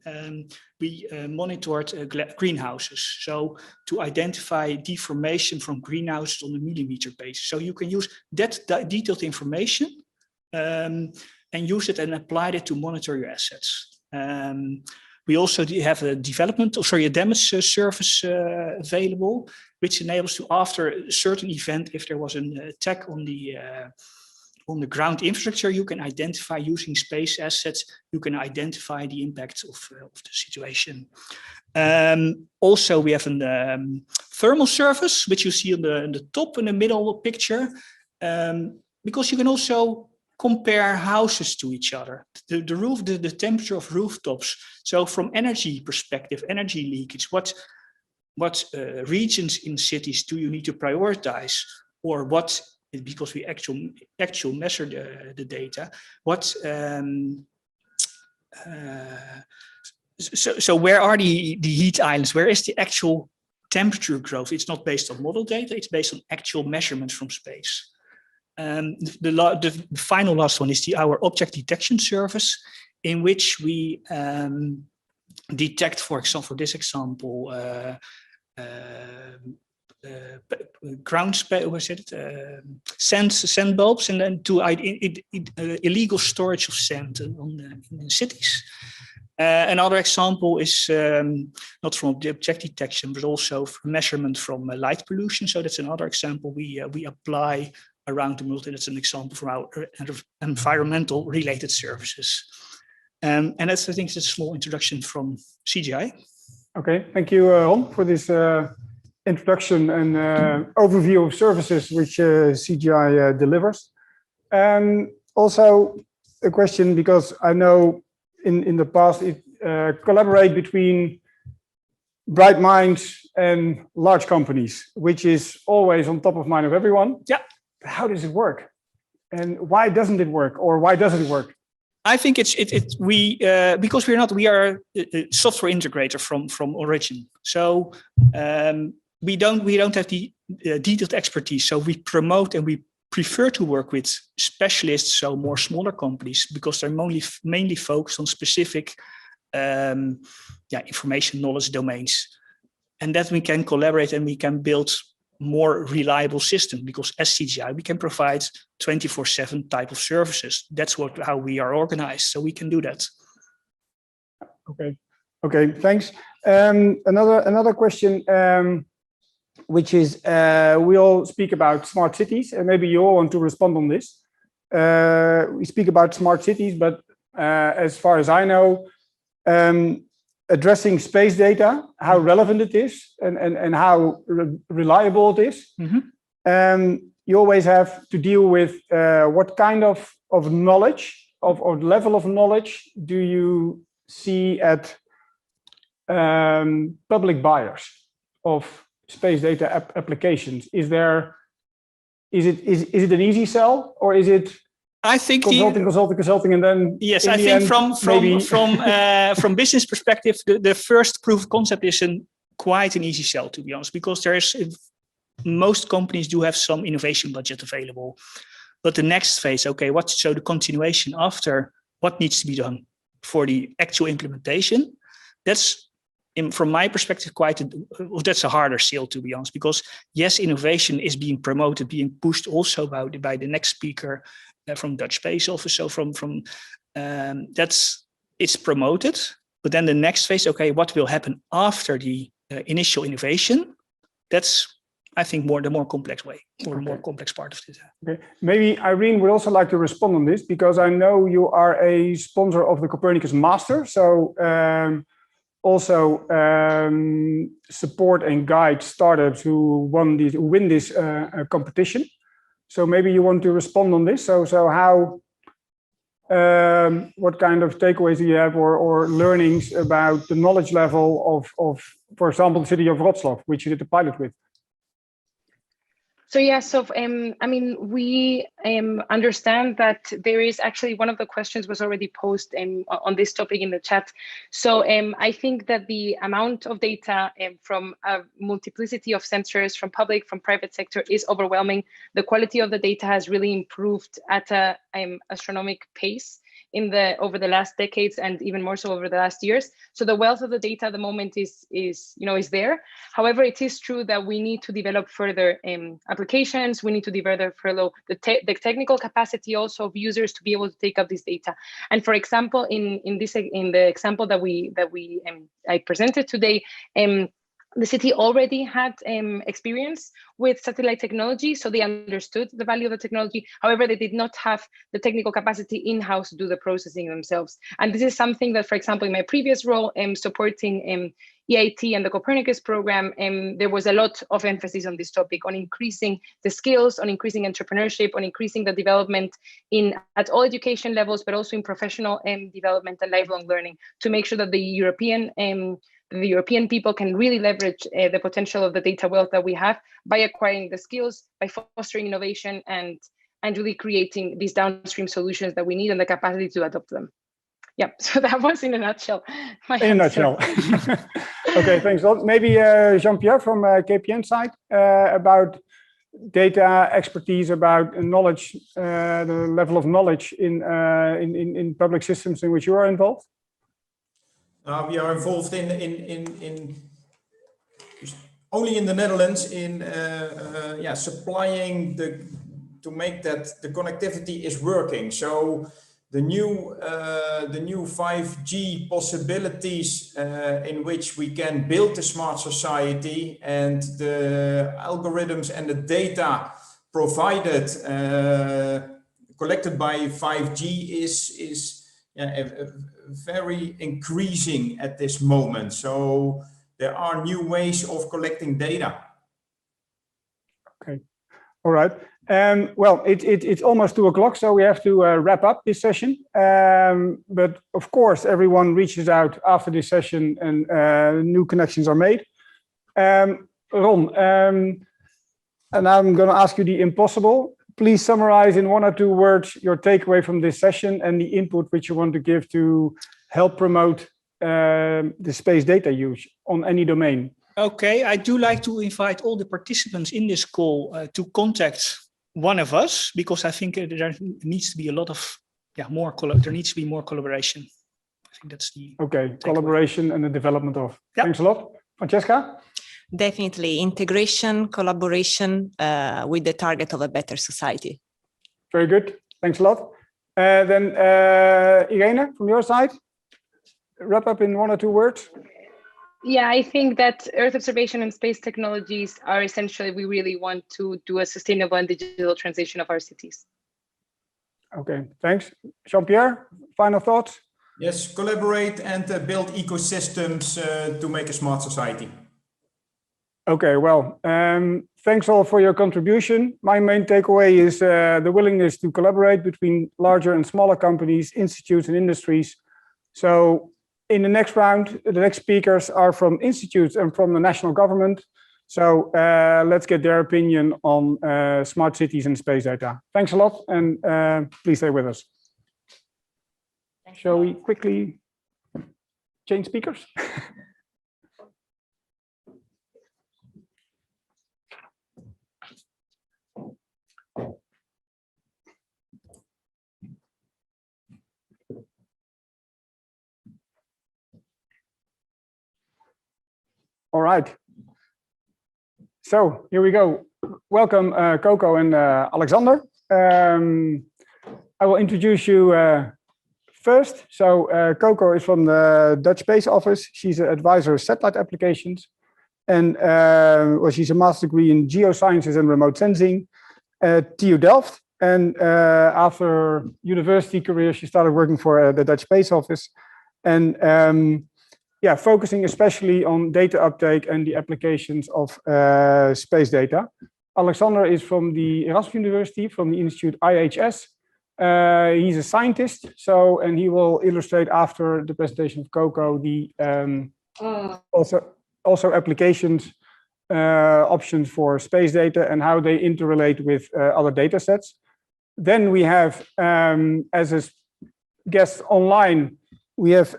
we monitored greenhouses. So to identify deformation from greenhouses on a millimeter basis. So you can use that detailed information and use it and apply it to monitor your assets. We also have a damage service available, which enables to, after a certain event, if there was an attack on the ground infrastructure, you can identify using space assets, you can identify the impact of the situation. Also, we have a thermal service, which you see on the top in the middle picture, because you can also compare houses to each other. The temperature of rooftops. So from energy perspective, energy leakage, what regions in cities do you need to prioritize, or what, because we actually measure the data, so where are the heat islands? Where is the actual temperature growth? It's not based on model data, it's based on actual measurements from space. The final last one is our object detection service, in which we detect, for example, for this example, ground space, sand bulbs, and then to illegal storage of sand in cities. Another example is not from the object detection, but also measurement from light pollution. So that's another example we apply around the world, and it's an example from our environmental related services. And that's, I think, it's a small introduction from CGI. Okay, thank you, Ron, for this introduction and overview of services which CGI delivers. Also a question, because I know in the past it collaborate between bright minds and large companies, which is always on top of mind of everyone. Yeah. How does it work? And why doesn't it work, or why does it work? I think because we are a software integrator from origin. So we don't have the detailed expertise. So we promote and we prefer to work with specialists, so more smaller companies, because they're mainly focused on specific information knowledge domains. And that we can collaborate and we can build more reliable system, because as CGI we can provide 24/7 type of services. That's how we are organized, so we can do that. Okay, thanks. Another question, which is we all speak about smart cities, and maybe you all want to respond on this. We speak about smart cities, but as far as I know, addressing space data, how relevant it is, and how reliable it is. Mm-hmm. You always have to deal with what kind of knowledge or level of knowledge do you see at public buyers of space data applications? Is it an easy sell, or is it? I think consulting, and then yes, I think from business perspective, the first proof of concept is quite an easy sell, to be honest, because most companies do have some innovation budget available, but the next phase, okay, the continuation after, what needs to be done for the actual implementation? That's, from my perspective, that's a harder sale, to be honest, because yes, innovation is being promoted, being pushed also by the next speaker. From Dutch Space Office, so from it's promoted, but then the next phase, okay, what will happen after the initial innovation? That's, I think the more complex way, or the more complex part of this. Okay. Maybe Irene would also like to respond on this, because I know you are a sponsor of the Copernicus Master. So also support and guide startups who win this competition. So maybe you want to respond on this. So how, what kind of takeaways do you have, or learnings about the knowledge level of, for example, the city of Wrocław, which you did the pilot with? So yeah, so I mean, we understand that there is actually, one of the questions was already posed on this topic in the chat. So I think that the amount of data from a multiplicity of sensors, from public, from private sector, is overwhelming. The quality of the data has really improved at a astronomical pace over the last decades, and even more so over the last years. So the wealth of the data at the moment is there. However, it is true that we need to develop further applications. We need to develop further the technical capacity also of users to be able to take up this data. And for example, in the example that I presented today, the city already had experience with satellite technology, so they understood the value of the technology. However, they did not have the technical capacity in-house to do the processing themselves. And this is something that, for example, in my previous role, supporting EIT and the Copernicus program, there was a lot of emphasis on this topic, on increasing the skills, on increasing entrepreneurship, on increasing the development at all education levels, but also in professional development and lifelong learning, to make sure that the European people can really leverage the potential of the data wealth that we have by acquiring the skills, by fostering innovation, and really creating these downstream solutions that we need and the capacity to adopt them. Yeah, so that was in a nutshell. In a nutshell. Okay, thanks a lot. Maybe Jean-Pierre from KPN side about data expertise, about knowledge, the level of knowledge in public systems in which you are involved. We are involved only in the Netherlands in supplying to make that the connectivity is working. So the new 5G possibilities in which we can build a smart society, and the algorithms and the data provided collected by 5G is very increasing at this moment. So there are new ways of collecting data. Okay, all right. Well, it's almost 2 o'clock, so we have to wrap up this session. But of course, everyone reaches out after this session, and new connections are made. Ron, and I'm going to ask you the impossible. Please summarize in 1 or 2 words your takeaway from this session and the input which you want to give to help promote the space data use on any domain. Okay, I do like to invite all the participants in this call to contact one of us, because I think there needs to be a lot of there needs to be more collaboration. I think that's the collaboration and the development of. Yep. Thanks a lot, Francesca. Definitely integration, collaboration with the target of a better society. Very good. Thanks a lot. Then Irene, from your side, wrap up in 1 or 2 words. Yeah, I think that Earth observation and space technologies are essentially, we really want to do a sustainable and digital transition of our cities. Okay, thanks. Jean-Pierre, final thoughts? Yes, collaborate and build ecosystems to make a smart society. Okay, well, thanks all for your contribution. My main takeaway is the willingness to collaborate between larger and smaller companies, institutes and industries. So in the next round, the next speakers are from institutes and from the national government. So let's get their opinion on smart cities and space data. Thanks a lot, and please stay with us. Shall we quickly change speakers? All right. So here we go. Welcome, Coco and Alexander. I will introduce you first. So Coco is from the Dutch Space Office. She's an advisor of satellite applications. And well, she's a master's degree in geosciences and remote sensing at TU Delft. And after university career, she started working for the Dutch Space Office. And yeah, focusing especially on data uptake and the applications of space data. Alexander is from the Erasmus University, from the Institute IHS. He's a scientist, and he will illustrate after the presentation of Coco the also applications options for space data and how they interrelate with other data sets. Then we have, as a guest online, we have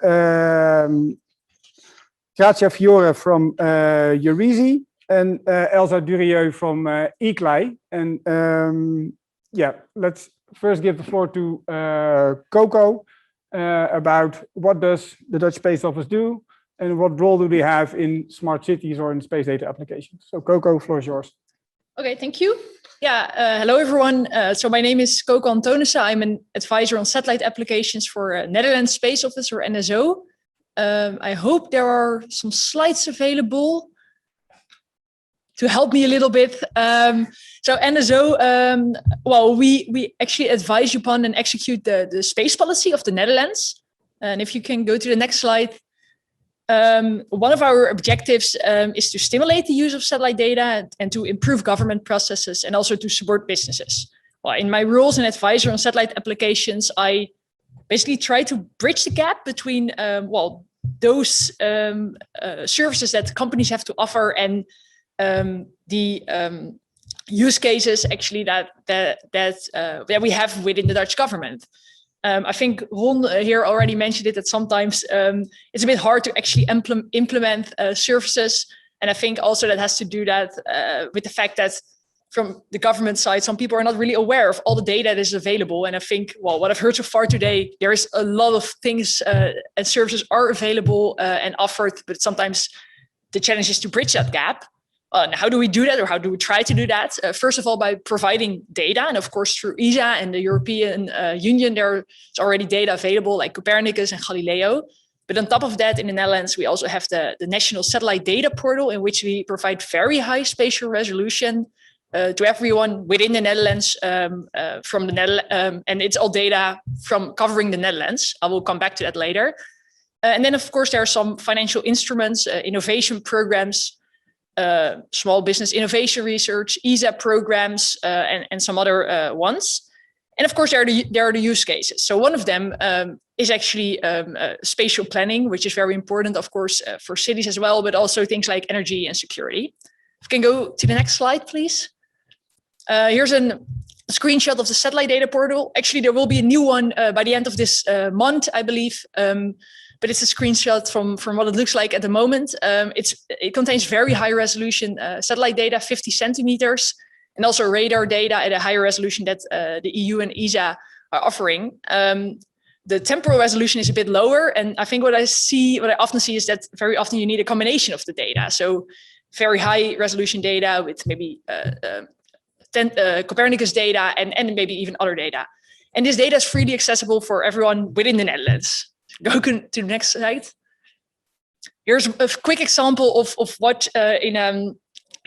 Grazia Fiore from Eurisi and Elsa Durieux from ICLAI. And yeah, let's first give the floor to Coco about what does the Dutch Space Office do and what role do they have in smart cities or in space data applications. So Coco, floor is yours. Okay, thank you. Yeah, hello everyone. So my name is Coco Antonissen. I'm an advisor on satellite applications for Netherlands Space Office, or NSO. I hope there are some slides available to help me a little bit. So NSO, well, we actually advise upon and execute the space policy of the Netherlands. And if you can go to the next slide. One of our objectives is to stimulate the use of satellite data and to improve government processes and also to support businesses. Well, in my roles as an advisor on satellite applications, I basically try to bridge the gap between well, those services that companies have to offer and the use cases actually that we have within the Dutch government. I think Ron here already mentioned it, that sometimes it's a bit hard to actually implement services. And I think also that has to do that with the fact that from the government side, some people are not really aware of all the data that is available. And I think, well, what I've heard so far today, there is a lot of things and services are available and offered, but sometimes the challenge is to bridge that gap. And how do we do that, or how do we try to do that? First of all, by providing data, and of course through ESA and the European Union, there's already data available like Copernicus and Galileo. But on top of that, in the Netherlands, we also have the National Satellite Data Portal, in which we provide very high spatial resolution to everyone within the Netherlands from the Netherlands, and it's all data from covering the Netherlands. I will come back to that later. And then, of course, there are some financial instruments, innovation programs, small business innovation research, ESA programs, and some other ones. And of course, there are the use cases. So one of them is actually spatial planning, which is very important, of course, for cities as well, but also things like energy and security. If you can go to the next slide, please. Here's a screenshot of the satellite data portal. Actually, there will be a new one by the end of this month, I believe. But it's a screenshot from what it looks like at the moment. It contains very high resolution satellite data, 50 centimeters, and also radar data at a higher resolution that the EU and ESA are offering. The temporal resolution is a bit lower, and I think what I often see is that very often you need a combination of the data. So very high resolution data with maybe Copernicus data and maybe even other data. And this data is freely accessible for everyone within the Netherlands. Go to the next slide. Here's a quick example of what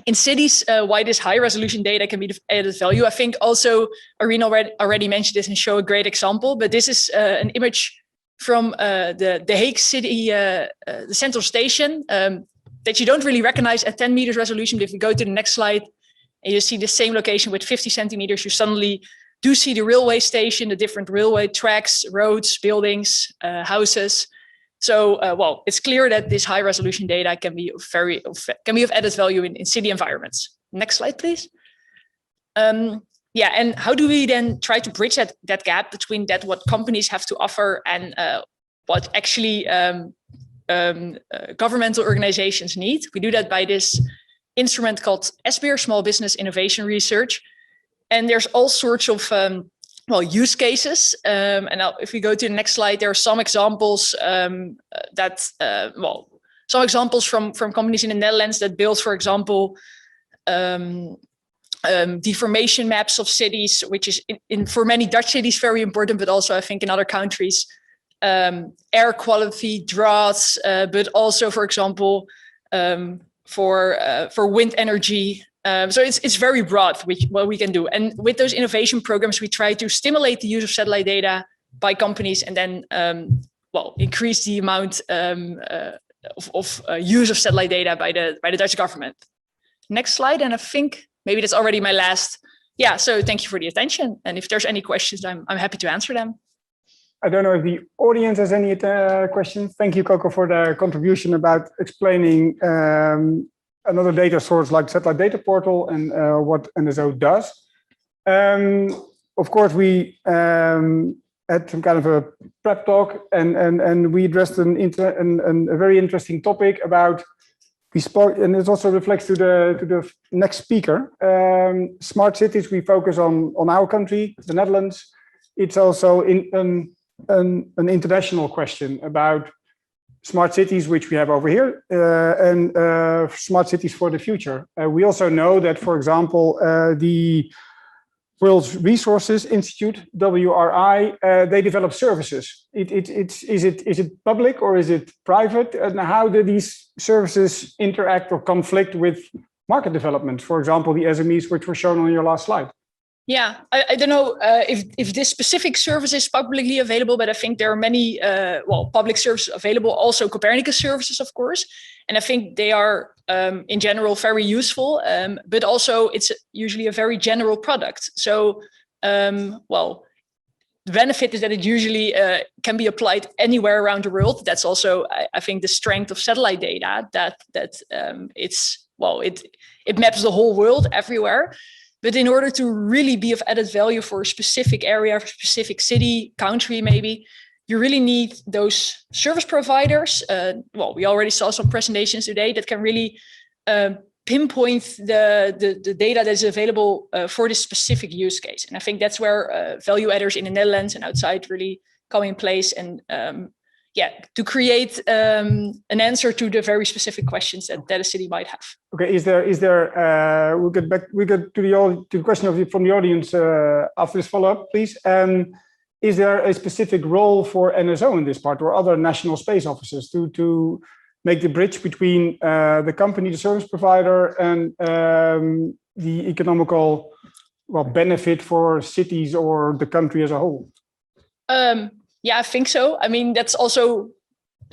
in cities, why this high resolution data can be the added value. I think also Irene already mentioned this and show a great example, but this is an image from the Hague city, the central station, that you don't really recognize at 10 meters resolution. But if you go to the next slide and you see the same location with 50 centimeters, you suddenly do see the railway station, the different railway tracks, roads, buildings, houses. So, well, it's clear that this high resolution data can be of added value in city environments. Next slide, please. Yeah, and how do we then try to bridge that gap between what companies have to offer and what actually governmental organizations need? We do that by this instrument called SBIR, Small Business Innovation Research. And there's all sorts of use cases. And now if we go to the next slide, there are some examples some examples from companies in the Netherlands that build, for example, deformation maps of cities, which is for many Dutch cities very important, but also I think in other countries, air quality, droughts, but also, for example, wind energy. So it's very broad what we can do. And with those innovation programs, we try to stimulate the use of satellite data by companies, and then increase the amount of use of satellite data by the Dutch government. Next slide, and I think maybe that's already my last. Yeah, so thank you for the attention. And if there's any questions, I'm happy to answer them. I don't know if the audience has any questions. Thank you, Coco, for the contribution about explaining another data source like Satellite Data Portal and what NSO does. Of course, we had some kind of a prep talk, and we addressed a very interesting topic about. We spoke, and it also reflects to the next speaker. Smart cities. We focus on our country, the Netherlands. It's also an international question about smart cities, which we have over here, and smart cities for the future. We also know that, for example, the World Resources Institute, WRI, they develop services. Is it public or is it private? And how do these services interact or conflict with market development? For example, the SMEs, which were shown on your last slide. Yeah, I don't know if this specific service is publicly available, but I think there are many public services available, also Copernicus services, of course. And I think they are in general very useful, but also it's usually a very general product. So, the benefit is that it usually can be applied anywhere around the world. That's also, I think, the strength of satellite data, that it maps the whole world everywhere. But in order to really be of added value for a specific area, for a specific city, country, maybe, you really need those service providers. We already saw some presentations today that can really pinpoint the data that is available for this specific use case. And I think that's where value adders in the Netherlands and outside really come in place, and to create an answer to the very specific questions that a city might have. Okay, is there? We'll get to the question from the audience after this follow-up, please. Is there a specific role for NSO in this part, or other national space offices to make the bridge between the company, the service provider, and the economical benefit for cities or the country as a whole? Yeah, I think so. I mean,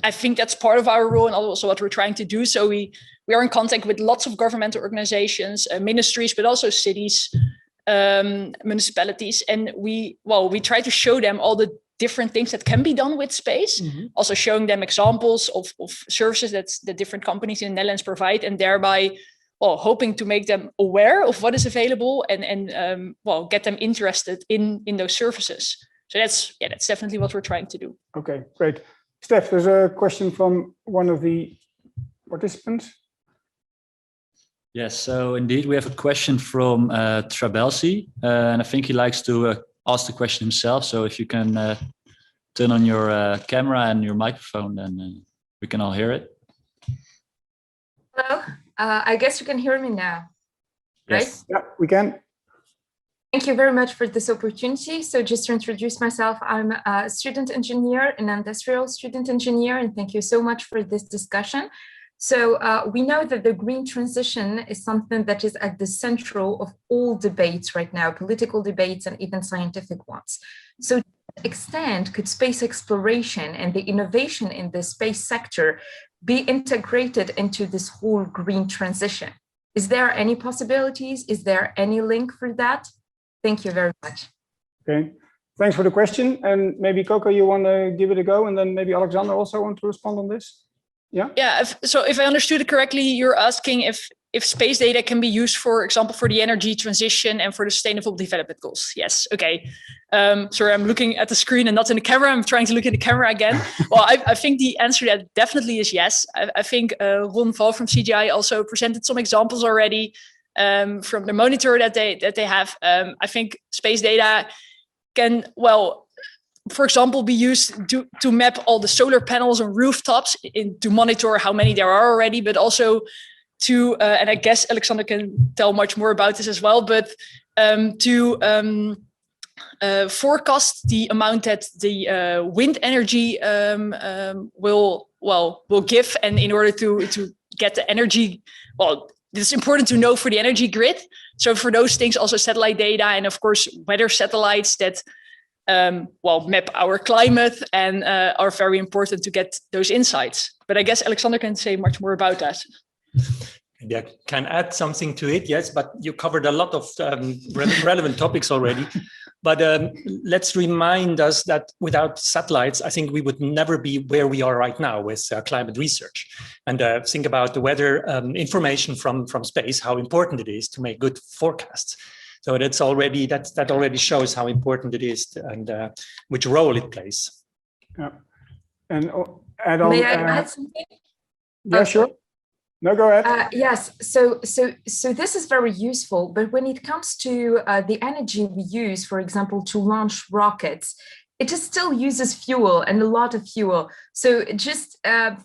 I think that's part of our role and also what we're trying to do. So we are in contact with lots of governmental organizations, ministries, but also cities, municipalities. And we try to show them all the different things that can be done with space, also showing them examples of services that different companies in the Netherlands provide, and thereby hoping to make them aware of what is available and get them interested in those services. So that's definitely what we're trying to do. Okay, great. Steph, there's a question from one of the participants. Yes, so indeed we have a question from Trabelsi, and I think he likes to ask the question himself. So if you can turn on your camera and your microphone, then we can all hear it. Hello, I guess you can hear me now, right? Yes. Yeah, we can. Thank you very much for this opportunity. So just to introduce myself, I'm a student engineer, an industrial student engineer, and thank you so much for this discussion. So we know that the green transition is something that is at the central of all debates right now, political debates and even scientific ones. So to what extent could space exploration and the innovation in the space sector be integrated into this whole green transition? Is there any possibilities? Is there any link for that? Thank you very much. Okay, thanks for the question. And maybe Coco, you want to give it a go, and then maybe Alexander also want to respond on this. Yeah. Yeah. So if I understood it correctly, you're asking if space data can be used, for example, for the energy transition and for the sustainable development goals. Yes. Okay. Sorry, I'm looking at the screen and not in the camera. I'm trying to look at the camera again. Well, I think the answer to that definitely is yes. I think Ron Val from CGI also presented some examples already. From the monitor that they have. I think space data can, for example, be used to map all the solar panels on rooftops, to monitor how many there are already, but also to, and I guess Alexander can tell much more about this as well, but to forecast the amount that the wind energy will give, and in order to get the energy well, it's important to know for the energy grid. So for those things, also satellite data and of course, weather satellites that map our climate and are very important to get those insights. But I guess Alexander can say much more about that. Maybe I can add something to it, yes, but you covered a lot of relevant topics already. But let's remind us that without satellites, I think we would never be where we are right now with climate research. And think about the weather information from space, how important it is to make good forecasts. So that already shows how important it is and which role it plays. Yeah. And add on. May I add something? Yeah, sure. No, go ahead. Yes, so this is very useful, but when it comes to the energy we use, for example, to launch rockets, it just still uses fuel and a lot of fuel. So just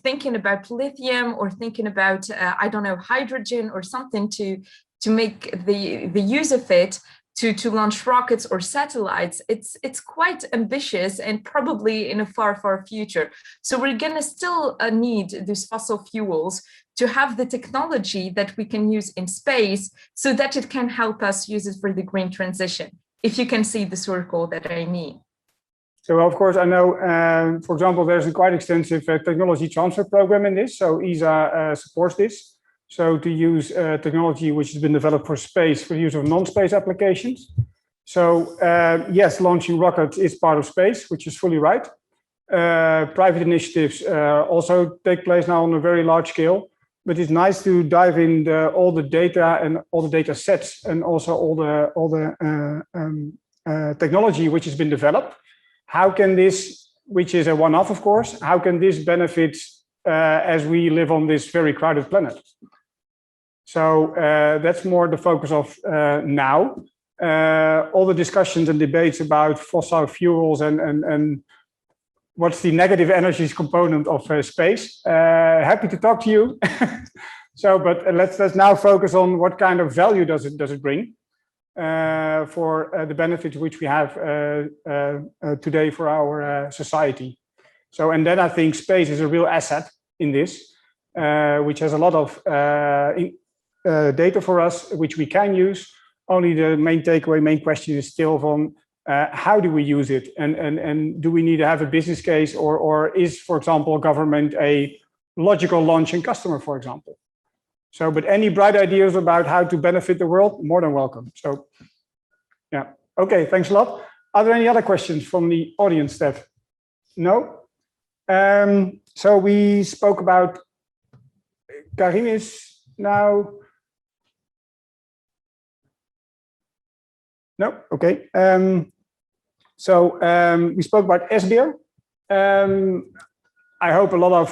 thinking about lithium or thinking about, I don't know, hydrogen or something to make the use of it to launch rockets or satellites, it's quite ambitious and probably in a far future. So we're gonna still need these fossil fuels to have the technology that we can use in space so that it can help us use it for the green transition, if you can see the circle that I mean. So of course, I know, for example, there's a quite extensive technology transfer program in this. So ESA supports this. So to use technology which has been developed for space for the use of non-space applications. So yes, launching rockets is part of space, which is fully right. Private initiatives also take place now on a very large scale. But it's nice to dive in all the data and all the data sets and also all the technology which has been developed. How can this, which is a one-off, of course, how can this benefit as we live on this very crowded planet? So that's more the focus of now. All the discussions and debates about fossil fuels and what's the negative energies component of space. Happy to talk to you. So, but let's now focus on what kind of value does it bring for the benefits which we have today for our society. So, and then I think space is a real asset in this, which has a lot of data for us, which we can use. Only the main takeaway, main question is still from how do we use it? And do we need to have a business case or is, for example, government a logical launching customer, for example? So, but any bright ideas about how to benefit the world, more than welcome. So, yeah. Okay, thanks a lot. Are there any other questions from the audience, Steph? No? So we spoke about, Karim is now, no, okay. We spoke about SBIR. I hope a lot of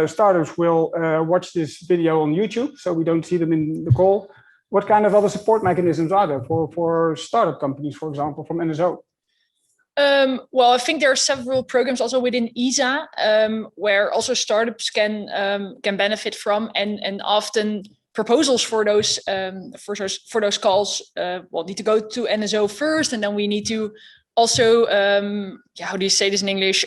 startups will watch this video on YouTube, so we don't see them in the call. What kind of other support mechanisms are there for startup companies, for example, from NSO? Well, I think there are several programs also within ESA where also startups can benefit from, and often proposals for those calls need to go to NSO first, and then we need to also how do you say this in English?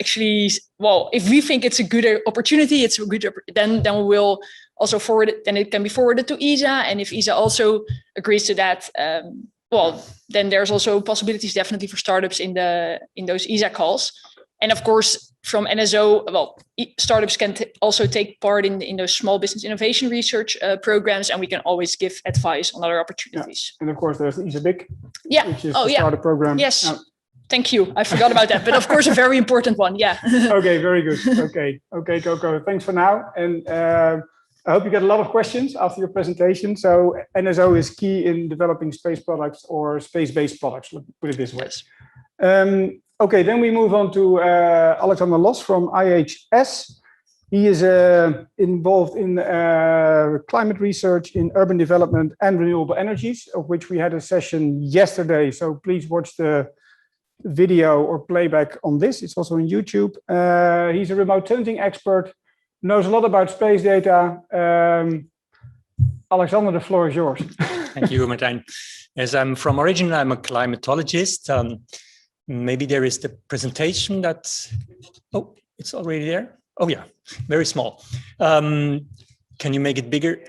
Actually, well, if we think it's a good opportunity, it's a good then we will also forward it. Then it can be forwarded to ESA, and if ESA also agrees to that, then there's also possibilities definitely for startups in those ESA calls. And of course, from NSO, startups can also take part in those small business innovation research programs, and we can always give advice on other opportunities. Yeah. And of course, there's ESA Big, yeah, which is the startup program. Yes. Thank you. I forgot about that, but of course, a very important one. Yeah. Okay, very good. Okay, Coco. Thanks for now. And I hope you get a lot of questions after your presentation. So NSO is key in developing space products or space-based products, let's put it this way. Yes. Okay, then we move on to Alexander Loss from IHS. He is involved in climate research in urban development and renewable energies, of which we had a session yesterday. So please watch the video or playback on this. It's also on YouTube. He's a remote sensing expert, knows a lot about space data. Alexander, the floor is yours. Thank you, Martijn. As I'm from origin, I'm a climatologist. Maybe there is the presentation that, oh, it's already there. Oh yeah, very small. Can you make it bigger?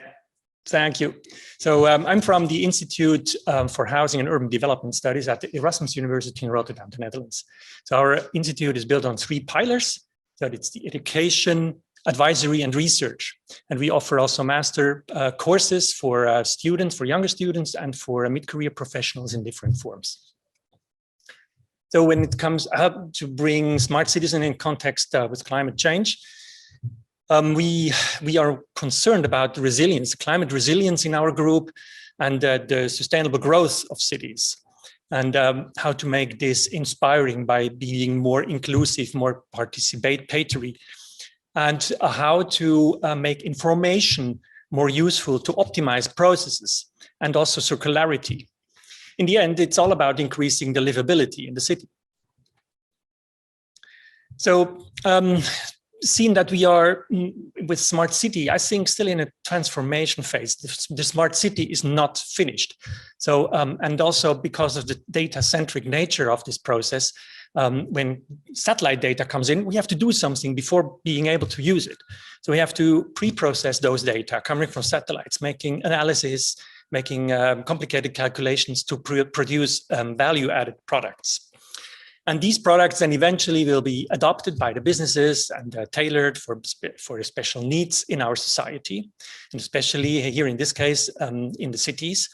Thank you. So I'm from the Institute for Housing and Urban Development Studies at the Erasmus University in Rotterdam, the Netherlands. So our institute is built on 3 pillars. So it's the education, advisory, and research. And we offer also master courses for students, for younger students, and for mid-career professionals in different forms. So when it comes up to bring smart citizen in context with climate change, we are concerned about the resilience, climate resilience in our group, and the sustainable growth of cities, and how to make this inspiring by being more inclusive, more participatory, and how to make information more useful to optimize processes, and also circularity. In the end, it's all about increasing the livability in the city. So, seeing that we are with smart city, I think still in a transformation phase. The smart city is not finished. So, and also because of the data-centric nature of this process, when satellite data comes in, we have to do something before being able to use it. So we have to pre-process those data coming from satellites, making analysis, making complicated calculations to produce value-added products. And these products then eventually will be adopted by the businesses and tailored for special needs in our society, and especially here in this case, in the cities.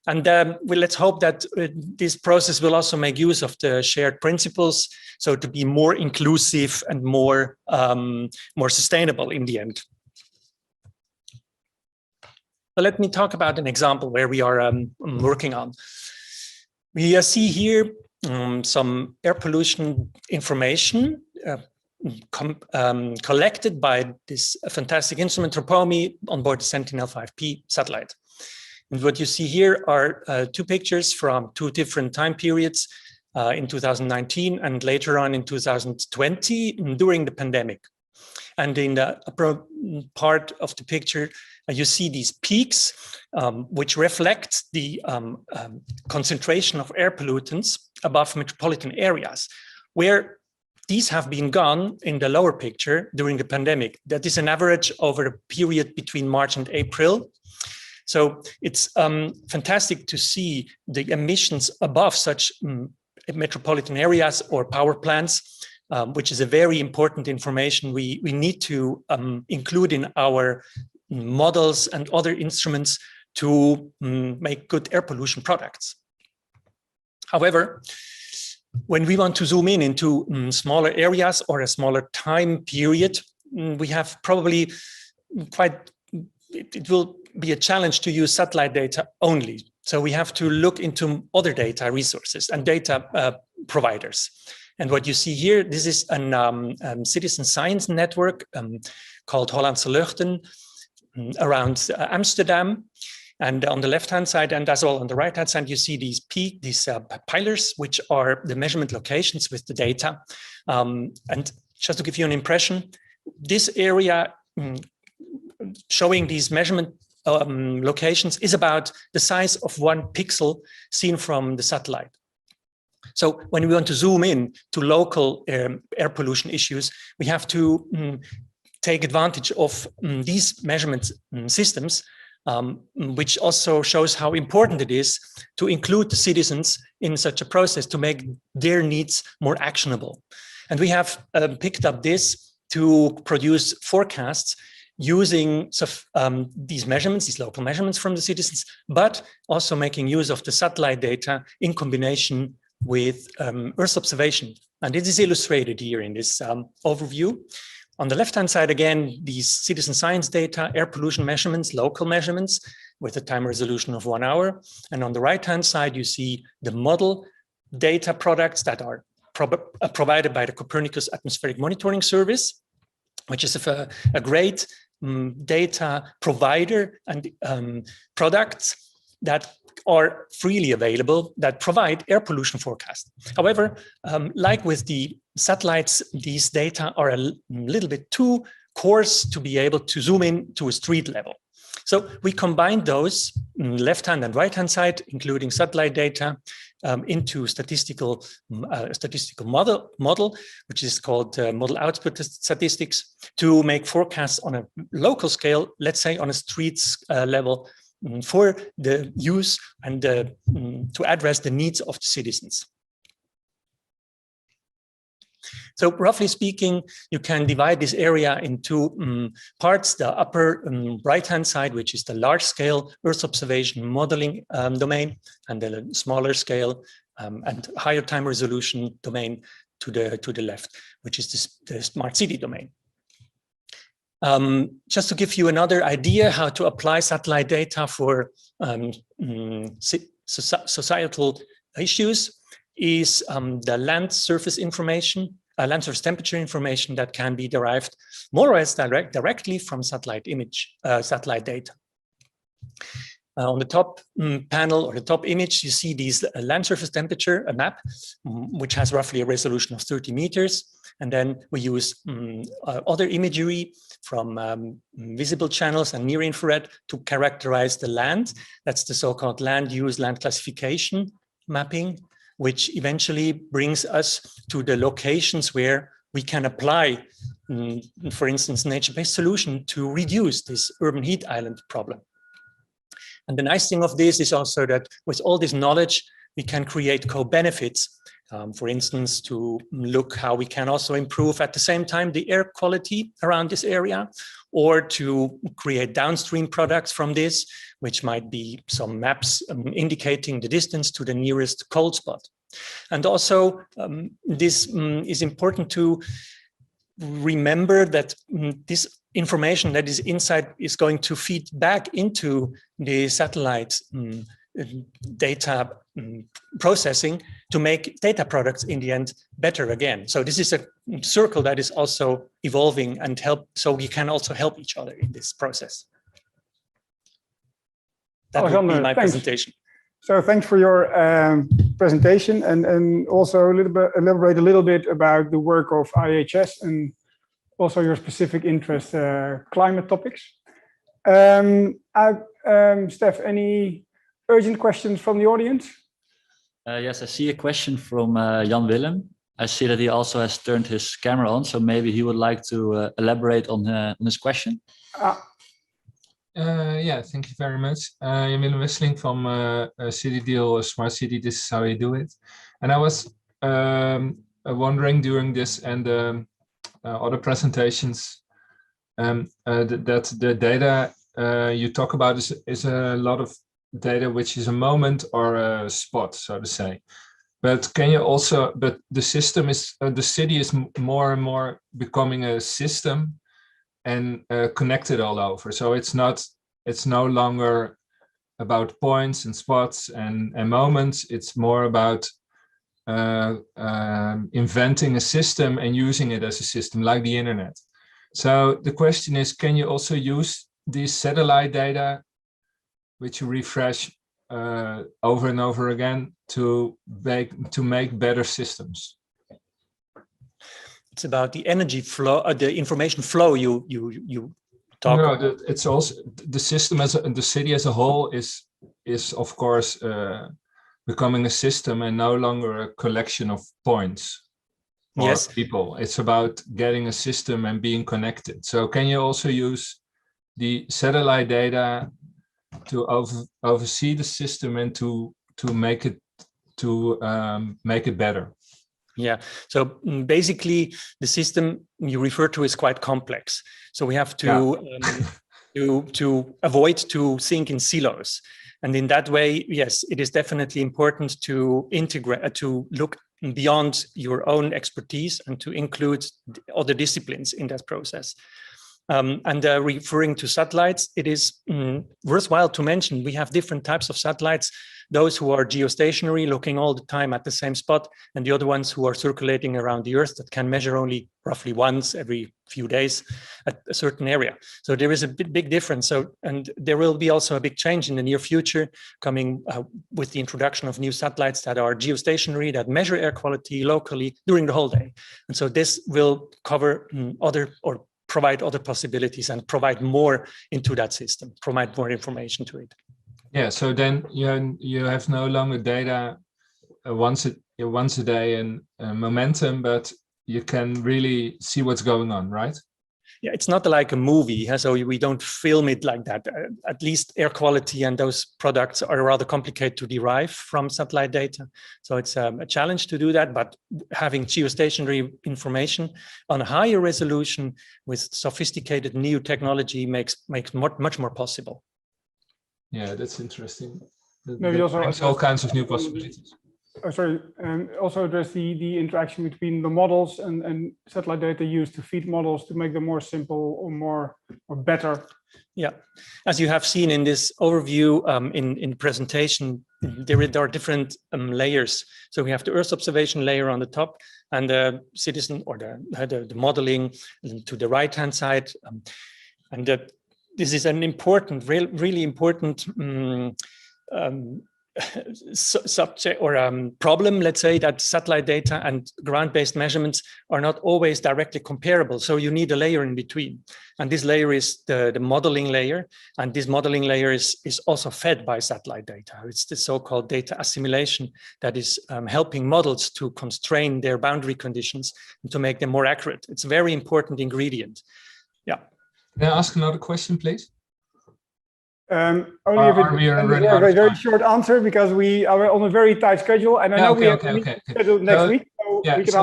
And let's hope that this process will also make use of the shared principles, so to be more inclusive and more sustainable in the end. But let me talk about an example where we are working on. We see here some air pollution information collected by this fantastic instrument Tropomi on board the Sentinel-5P satellite. And what you see here are 2 pictures from 2 different time periods in 2019 and later on in 2020 during the pandemic. And in the upper part of the picture, you see these peaks, which reflect the concentration of air pollutants above metropolitan areas, where these have been gone in the lower picture during the pandemic. That is an average over a period between March and April. So it's fantastic to see the emissions above such metropolitan areas or power plants, which is a very important information we need to include in our models and other instruments to make good air pollution products. However, when we want to zoom in into smaller areas or a smaller time period, we have probably it will be a challenge to use satellite data only. So we have to look into other data resources and data providers. And what you see here, this is a citizen science network called Hollandse Luchten around Amsterdam. And on the left-hand side, and as well on the right-hand side, you see these pillars, which are the measurement locations with the data. And just to give you an impression, this area showing these measurement locations is about the size of 1 pixel seen from the satellite. So when we want to zoom in to local air pollution issues, we have to take advantage of these measurement systems, which also shows how important it is to include the citizens in such a process to make their needs more actionable. And we have picked up this to produce forecasts using these measurements, these local measurements from the citizens, but also making use of the satellite data in combination with Earth observation. And it is illustrated here in this overview. On the left-hand side, again, these citizen science data, air pollution measurements, local measurements with a time resolution of 1 hour. And on the right-hand side, you see the model data products that are provided by the Copernicus Atmospheric Monitoring Service, which is a great data provider and products that are freely available that provide air pollution forecasts. However, like with the satellites, these data are a little bit too coarse to be able to zoom in to a street level. So we combined those left-hand and right-hand side, including satellite data, into statistical model, which is called model output statistics, to make forecasts on a local scale, let's say on a streets level, for the use and to address the needs of the citizens. So roughly speaking, you can divide this area into parts: the upper right-hand side, which is the large-scale Earth observation modeling domain, and the smaller scale and higher time resolution domain to the left, which is the smart city domain. Just to give you another idea how to apply satellite data for societal issues, is the land surface information, land surface temperature information that can be derived more or less directly from satellite data. On the top panel or the top image, you see these land surface temperature, a map, which has roughly a resolution of 30 meters. And then we use other imagery from visible channels and near infrared to characterize the land. That's the so-called land use, land classification mapping, which eventually brings us to the locations where we can apply, for instance, nature-based solution to reduce this urban heat island problem. And the nice thing of this is also that with all this knowledge, we can create co-benefits. For instance, to look how we can also improve at the same time the air quality around this area, or to create downstream products from this, which might be some maps indicating the distance to the nearest cold spot. And also, this is important to remember that this information that is inside is going to feed back into the satellite data processing to make data products in the end better again. So this is a circle that is also evolving and so we can also help each other in this process. That would be my presentation. So thanks for your presentation, and also elaborate a little bit about the work of IHS and also your specific interest, climate topics. Steph, any urgent questions from the audience? Yes, I see a question from Jan Willem. I see that he also has turned his camera on, so maybe he would like to elaborate on his question. Yeah, thank you very much. Jan Willem Wisseling from City Deal Smart City. This is how you do it. And I was wondering during this and other presentations that the data you talk about is a lot of data which is a moment or a spot, so to say. But can you also, but the system is, the city is more and more becoming a system and connected all over. So it's no longer about points and spots and moments. It's more about inventing a system and using it as a system, like the internet. So the question is, can you also use these satellite data, which you refresh over and over again, to make better systems? It's about the energy flow, the information flow you talk about. No, it's also the system as the city as a whole is of course becoming a system and no longer a collection of points or people. It's about getting a system and being connected. So can you also use the satellite data to oversee the system and to make it better? Yeah, so basically the system you refer to is quite complex. So we have to to avoid to think in silos. And in that way, yes, it is definitely important to integrate, to look beyond your own expertise and to include other disciplines in that process. And referring to satellites, it is worthwhile to mention we have different types of satellites, those who are geostationary, looking all the time at the same spot, and the other ones who are circulating around the Earth that can measure only roughly once every few days at a certain area. So there is a big difference. So, and there will be also a big change in the near future coming with the introduction of new satellites that are geostationary, that measure air quality locally during the whole day. And so this will cover provide other possibilities and provide more into that system, provide more information to it. Yeah, so then you have no longer data once a day and momentum, but you can really see what's going on, right? Yeah, it's not like a movie, so we don't film it like that. At least air quality and those products are rather complicated to derive from satellite data. So it's a challenge to do that, but having geostationary information on a higher resolution with sophisticated new technology makes much more possible. Yeah, that's interesting. Maybe also brings all kinds of new possibilities. Oh, sorry, also address the interaction between the models and satellite data used to feed models to make them more simple or better. Yeah, as you have seen in this overview in the presentation, there are different layers. So we have the Earth observation layer on the top, and the citizen or the modeling to the right-hand side, this is an important, really important subject or problem, let's say, that satellite data and ground-based measurements are not always directly comparable. So you need a layer in between. And this layer is the modeling layer. And this modeling layer is also fed by satellite data. It's the so-called data assimilation that is helping models to constrain their boundary conditions and to make them more accurate. It's a very important ingredient. Yeah. Can I ask another question, please? Only if it's a very short answer, because we are on a very tight schedule, and I know we have a meeting scheduled next week, so we can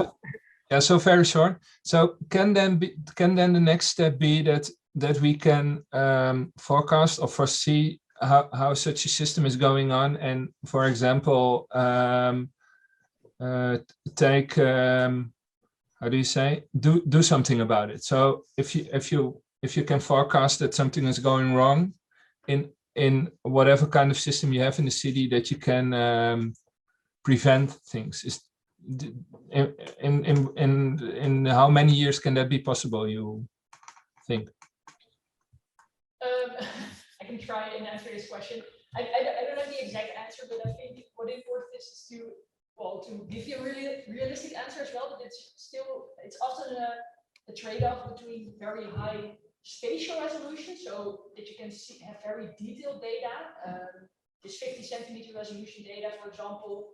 ask. So very short. So can then the next step be that we can forecast or foresee how such a system is going on, and for example take how do you say, do something about it. So if you can forecast that something is going wrong in whatever kind of system you have in the city, that you can prevent things. In how many years can that be possible, you think? I can try and answer this question. I don't have the exact answer, but I think what important is to give you a really realistic answer as well. But it's often a trade-off between very high spatial resolution, so that you can have very detailed data. This 50 centimeter resolution data, for example,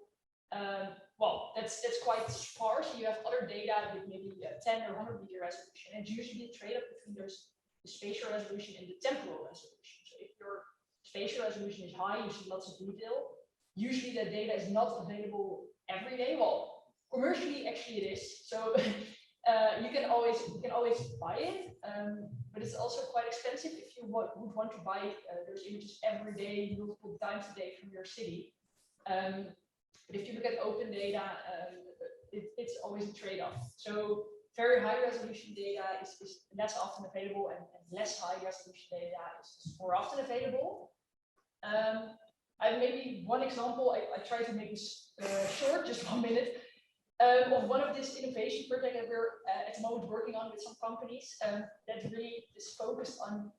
that's quite sparse. You have other data with maybe 10 or 100 meter resolution, and it's usually a trade-off between the spatial resolution and the temporal resolution. So if your spatial resolution is high, you see lots of detail. Usually that data is not available every day. Well, commercially, actually it is. So you can always buy it, but it's also quite expensive if you would want to buy those images every day, multiple times a day from your city. But if you look at open data, it's always a trade-off. So very high resolution data is less often available, and less high resolution data is more often available. I have maybe one example. I try to make this short, just 1 minute. Of one of this innovation project that we're at the moment working on with some companies that really is focused on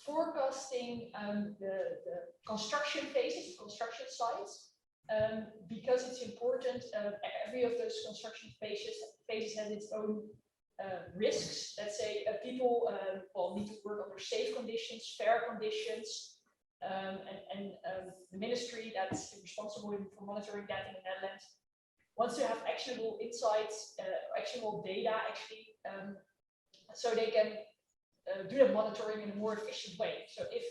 forecasting the construction phases, construction sites, because it's important. Every of those construction phases has its own risks. Let's say people need to work under safe conditions, fair conditions, and the ministry that's responsible for monitoring that in the Netherlands wants to have actionable insights, actionable data, actually, so they can do that monitoring in a more efficient way. So if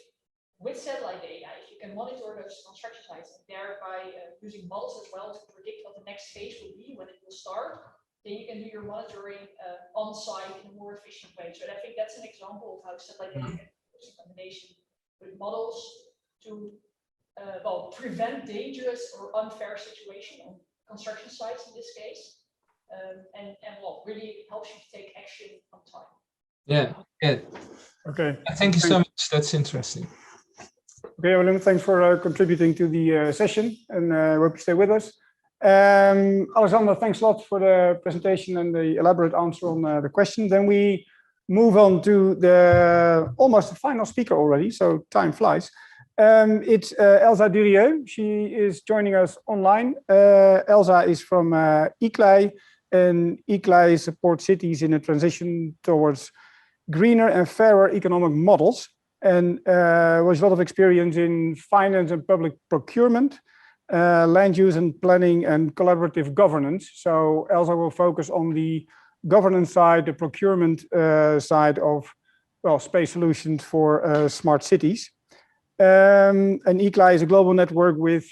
with satellite data, if you can monitor those construction sites and thereby using models as well to predict what the next phase will be, when it will start, then you can do your monitoring on site in a more efficient way. So I think that's an example of how satellite data can use in combination with models to prevent dangerous or unfair situation on construction sites in this case, and really helps you to take action on time. Yeah. Okay. Thank you so much. That's interesting. Okay, well, thanks for contributing to the session, and hope you stay with us. Alexander, thanks a lot for the presentation and the elaborate answer on the question. Then we move on to the almost the final speaker already, so time flies. It's Elsa Durieux. She is joining us online. Elsa is from ICLEI, and ICLEI supports cities in a transition towards greener and fairer economic models, and with a lot of experience in finance and public procurement. land use and planning and collaborative governance. So Elsa will focus on the governance side, the procurement side of, well, space solutions for smart cities. And ICLA is a global network with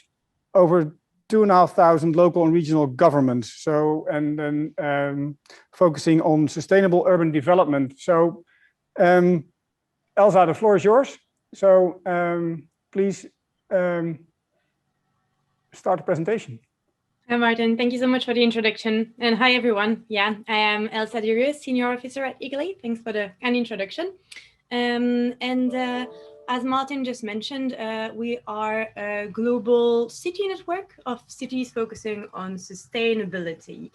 over 2,500 local and regional governments. So, and then focusing on sustainable urban development. So, Elsa, the floor is yours. So, please start the presentation. Hi, Martin. Thank you so much for the introduction. And hi, everyone. Yeah, I am Elsa Durieux, Senior Officer at ICLA. Thanks for the kind introduction. As Martin just mentioned, we are a global city network of cities focusing on sustainability.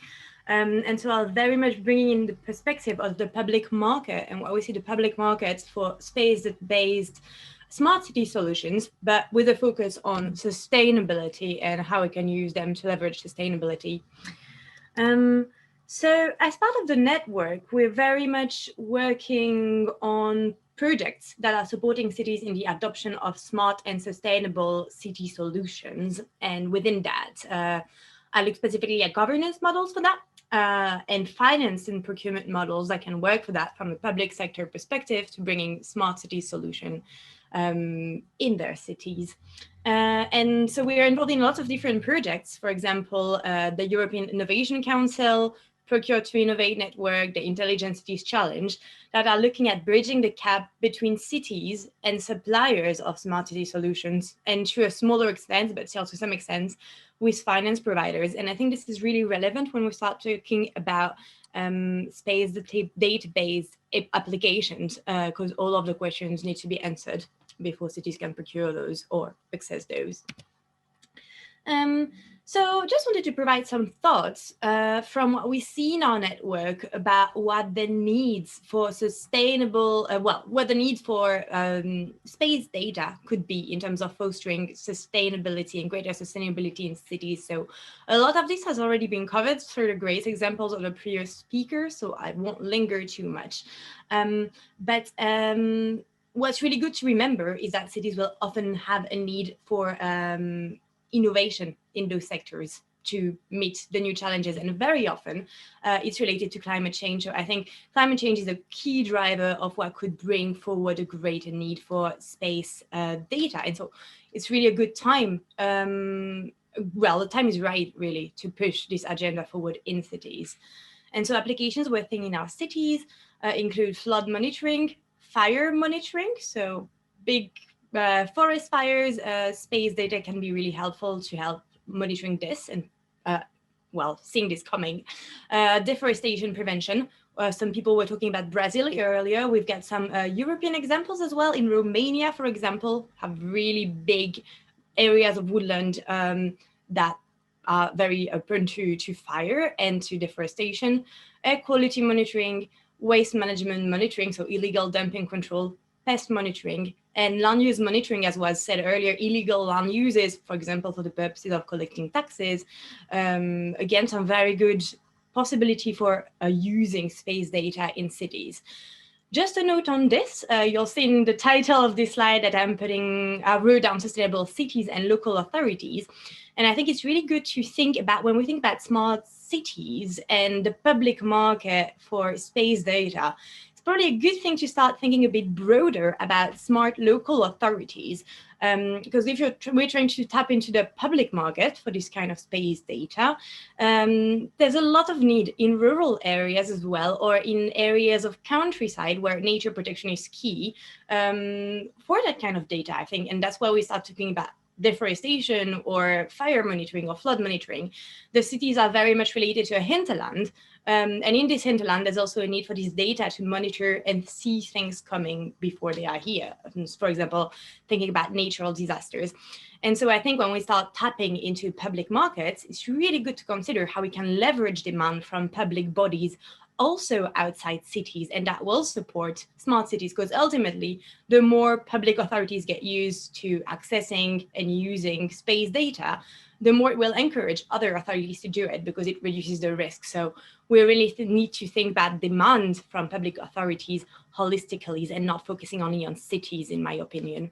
And so I'll very much bring in the perspective of the public market and what we see the public markets for space-based smart city solutions, but with a focus on sustainability and how we can use them to leverage sustainability. So as part of the network, we're very much working on projects that are supporting cities in the adoption of smart and sustainable city solutions. And within that, I look specifically at governance models for that, and finance and procurement models that can work for that from a public sector perspective to bringing smart city solution in their cities. And so we are involved in lots of different projects, for example, the European Innovation Council, Procure to Innovate Network, the Intelligent Cities Challenge, that are looking at bridging the gap between cities and suppliers of smart city solutions, and to a smaller extent, but still to some extent, with finance providers. And I think this is really relevant when we start talking about space database applications, because all of the questions need to be answered before cities can procure those or access those. So just wanted to provide some thoughts from what we see in our network about what the needs for sustainable, what the needs for space data could be in terms of fostering sustainability and greater sustainability in cities. So a lot of this has already been covered through the great examples of the previous speakers, so I won't linger too much. What's really good to remember is that cities will often have a need for innovation in those sectors to meet the new challenges. And very often it's related to climate change. So I think climate change is a key driver of what could bring forward a greater need for space data. And so it's really a good time. Well, the time is right, really, to push this agenda forward in cities. And so applications we're thinking in our cities include flood monitoring, fire monitoring, so big forest fires, space data can be really helpful to help monitoring this and, well, seeing this coming. Deforestation prevention. Some people were talking about Brazil earlier. We've got some European examples as well. In Romania, for example, have really big areas of woodland that are very prone to fire and to deforestation. Air quality monitoring, waste management monitoring, so illegal dumping control, pest monitoring, and land use monitoring, as was said earlier, illegal land uses, for example, for the purposes of collecting taxes. Again, some very good possibility for using space data in cities. Just a note on this, you'll see in the title of this slide that I wrote down sustainable cities and local authorities. And I think it's really good to think about, when we think about smart cities and the public market for space data, probably a good thing to start thinking a bit broader about smart local authorities, because if we're trying to tap into the public market for this kind of space data, there's a lot of need in rural areas as well, or in areas of countryside where nature protection is key for that kind of data, I think. And that's why we start talking about deforestation or fire monitoring or flood monitoring. The cities are very much related to a hinterland. And in this hinterland, there's also a need for this data to monitor and see things coming before they are here. For example, thinking about natural disasters. And so I think when we start tapping into public markets, it's really good to consider how we can leverage demand from public bodies also outside cities, and that will support smart cities, because ultimately, the more public authorities get used to accessing and using space data, the more it will encourage other authorities to do it, because it reduces the risk. So we really need to think about demand from public authorities holistically and not focusing only on cities, in my opinion.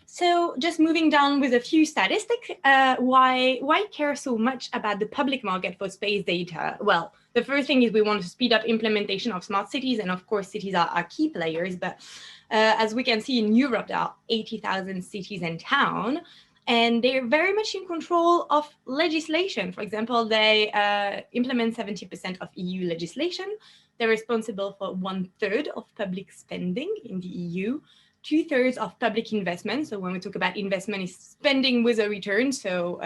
So just moving down with a few statistics, why care so much about the public market for space data? Well, the first thing is we want to speed up implementation of smart cities, and of course cities are key players, but as we can see in Europe, there are 80,000 cities and towns, and they're very much in control of legislation. For example, they implement 70% of EU legislation. They're responsible for 1/3 of public spending in the EU, 2/3 of public investment. So when we talk about investment, is spending with a return. So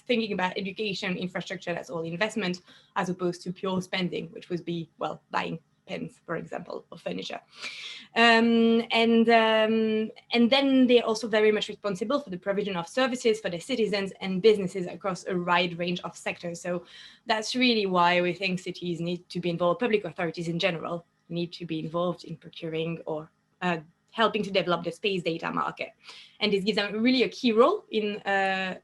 thinking about education, infrastructure, that's all investment, as opposed to pure spending, which would be, well, buying pens, for example, or furniture. And then they're also very much responsible for the provision of services for the citizens and businesses across a wide range of sectors. So that's really why we think cities need to be involved, public authorities in general need to be involved in procuring or helping to develop the space data market. And this gives them really a key role in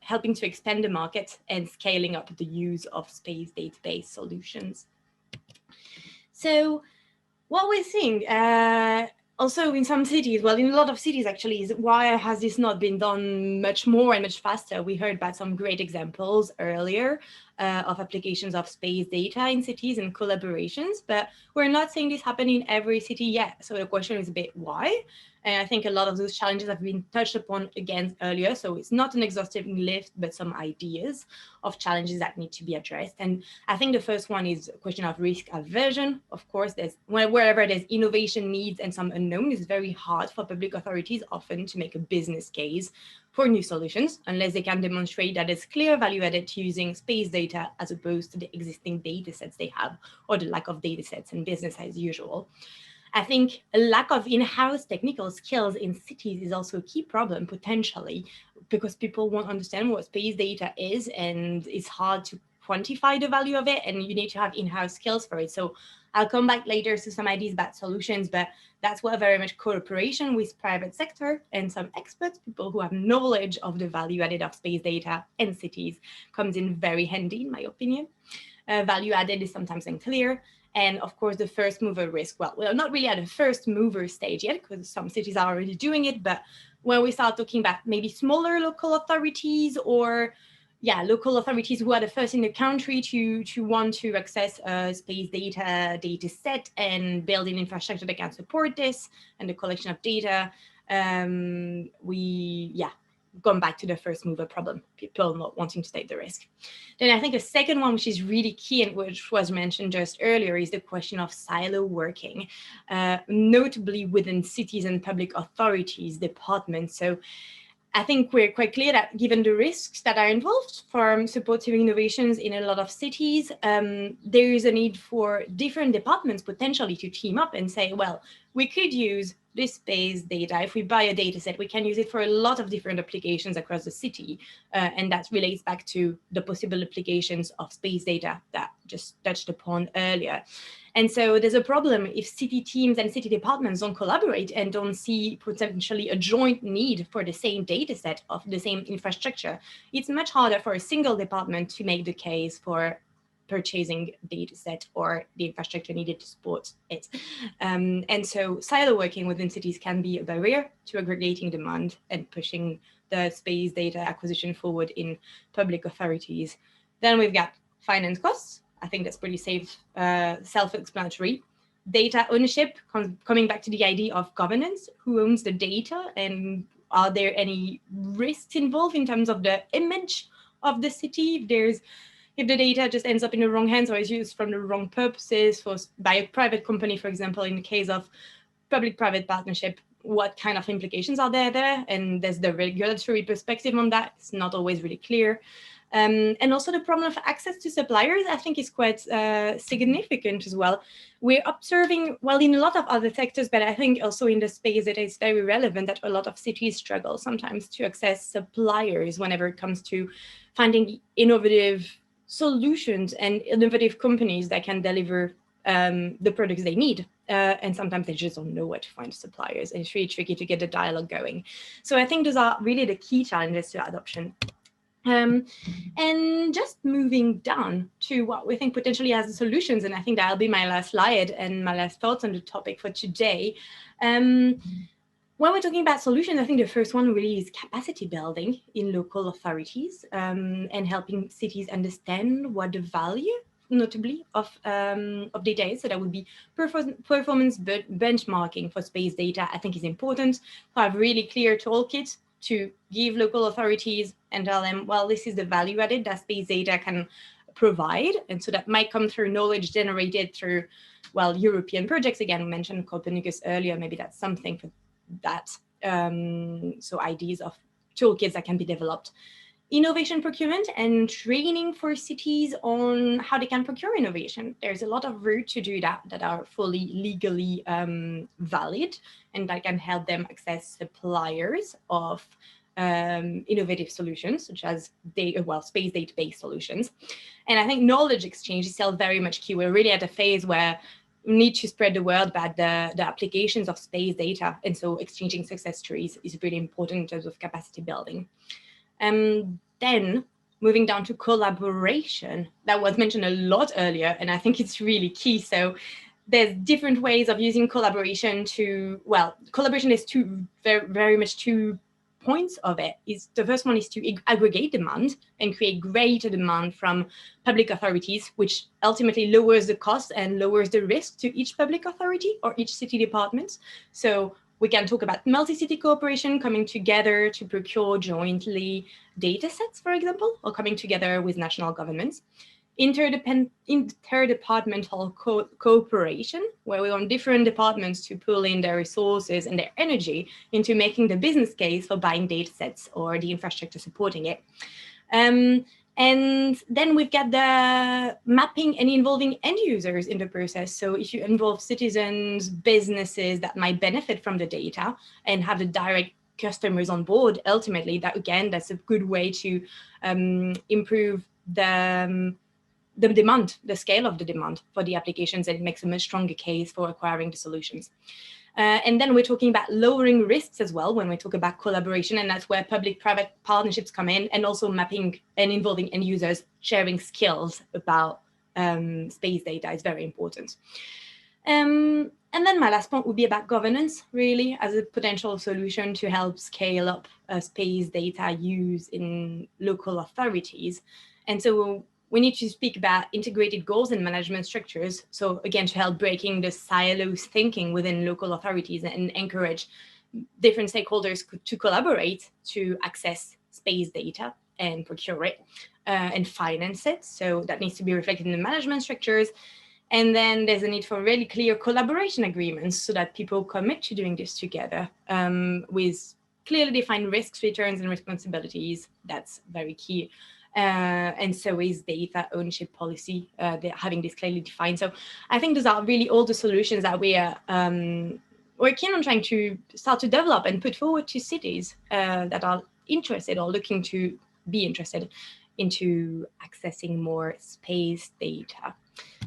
helping to expand the market and scaling up the use of space database solutions. So what we're seeing also in some cities, well, in a lot of cities actually, is why has this not been done much more and much faster? We heard about some great examples earlier of applications of space data in cities and collaborations, but we're not seeing this happen in every city yet. So the question is a bit why? And I think a lot of those challenges have been touched upon again earlier. So it's not an exhaustive list, but some ideas of challenges that need to be addressed. And I think the first one is a question of risk aversion. Of course, wherever there's innovation needs and some unknown, it's very hard for public authorities often to make a business case for new solutions, unless they can demonstrate that there's clear value added to using space data as opposed to the existing data sets they have, or the lack of data sets and business as usual. I think a lack of in-house technical skills in cities is also a key problem potentially, because people won't understand what space data is, and it's hard to quantify the value of it, and you need to have in-house skills for it. So I'll come back later to some ideas about solutions, but that's where very much cooperation with private sector and some experts, people who have knowledge of the value added of space data in cities, comes in very handy, in my opinion. Value added is sometimes unclear. And of course, the first mover risk. Well, we're not really at a first mover stage yet, because some cities are already doing it. But when we start talking about maybe smaller local authorities, or local authorities who are the first in the country to want to access a space data set and build an infrastructure that can support this and the collection of data, gone back to the first mover problem, people not wanting to take the risk. Then I think a second one, which is really key and which was mentioned just earlier, is the question of silo working, notably within cities and public authorities departments. So I think we're quite clear that given the risks that are involved for supporting innovations in a lot of cities, there is a need for different departments potentially to team up and say, well, we could use this space data. If we buy a data set, we can use it for a lot of different applications across the city. And that relates back to the possible applications of space data that just touched upon earlier. And so there's a problem if city teams and city departments don't collaborate and don't see potentially a joint need for the same data set of the same infrastructure. It's much harder for a single department to make the case for purchasing data set or the infrastructure needed to support it. And so silo working within cities can be a barrier to aggregating demand and pushing the space data acquisition forward in public authorities. Then we've got finance costs. I think that's pretty self-explanatory. Data ownership, coming back to the idea of governance, who owns the data, and are there any risks involved in terms of the image of the city? If the data just ends up in the wrong hands or is used from the wrong purposes by a private company, for example, in the case of public-private partnership, what kind of implications are there? And there's the regulatory perspective on that. It's not always really clear. And also the problem of access to suppliers, I think, is quite significant as well. We're observing, well, in a lot of other sectors, but I think also in the space that is very relevant, that a lot of cities struggle sometimes to access suppliers whenever it comes to finding innovative solutions and innovative companies that can deliver the products they need. And sometimes they just don't know where to find suppliers. And it's really tricky to get the dialogue going. So I think those are really the key challenges to adoption. And just moving down to what we think potentially has the solutions, and I think that'll be my last slide and my last thoughts on the topic for today. When we're talking about solutions, I think the first one really is capacity building in local authorities, and helping cities understand what the value, notably, of data is. So that would be performance benchmarking for space data, I think is important. To have really clear toolkits to give local authorities and tell them, well, this is the value added that space data can provide. And so that might come through knowledge generated through, well, European projects. Again, we mentioned Copernicus earlier, maybe that's something for that. So ideas of toolkits that can be developed. Innovation procurement and training for cities on how they can procure innovation. There's a lot of routes to do that are fully legally valid, and that can help them access suppliers of innovative solutions, such as space data-based solutions. And I think knowledge exchange is still very much key. We're really at a phase where we need to spread the word about the applications of space data. And so exchanging success stories is really important in terms of capacity building. Then moving down to collaboration, that was mentioned a lot earlier, and I think it's really key. So there's different ways of using collaboration to, well, collaboration is very much two points of it. The first one is to aggregate demand and create greater demand from public authorities, which ultimately lowers the cost and lowers the risk to each public authority or each city department. So we can talk about multi-city cooperation, coming together to procure jointly data sets, for example, or coming together with national governments. Interdepartmental cooperation, where we want different departments to pull in their resources and their energy into making the business case for buying data sets or the infrastructure supporting it. And then we've got the mapping and involving end users in the process. So if you involve citizens, businesses that might benefit from the data and have the direct customers on board, ultimately, that's a good way to improve the demand, the scale of the demand for the applications, and it makes a much stronger case for acquiring the solutions. And then we're talking about lowering risks as well when we talk about collaboration, and that's where public-private partnerships come in, and also mapping and involving end users, sharing skills about space data is very important. And then my last point would be about governance, really, as a potential solution to help scale up space data use in local authorities. And so we need to speak about integrated goals and management structures. So again, to help breaking the silos thinking within local authorities and encourage different stakeholders to collaborate to access space data and procure it and finance it. So that needs to be reflected in the management structures. And then there's a need for really clear collaboration agreements so that people commit to doing this together with clearly defined risks, returns, and responsibilities. That's very key. And so is data ownership policy, having this clearly defined. So I think those are really all the solutions that we're keen on trying to start to develop and put forward to cities that are interested or looking to be interested into accessing more space data.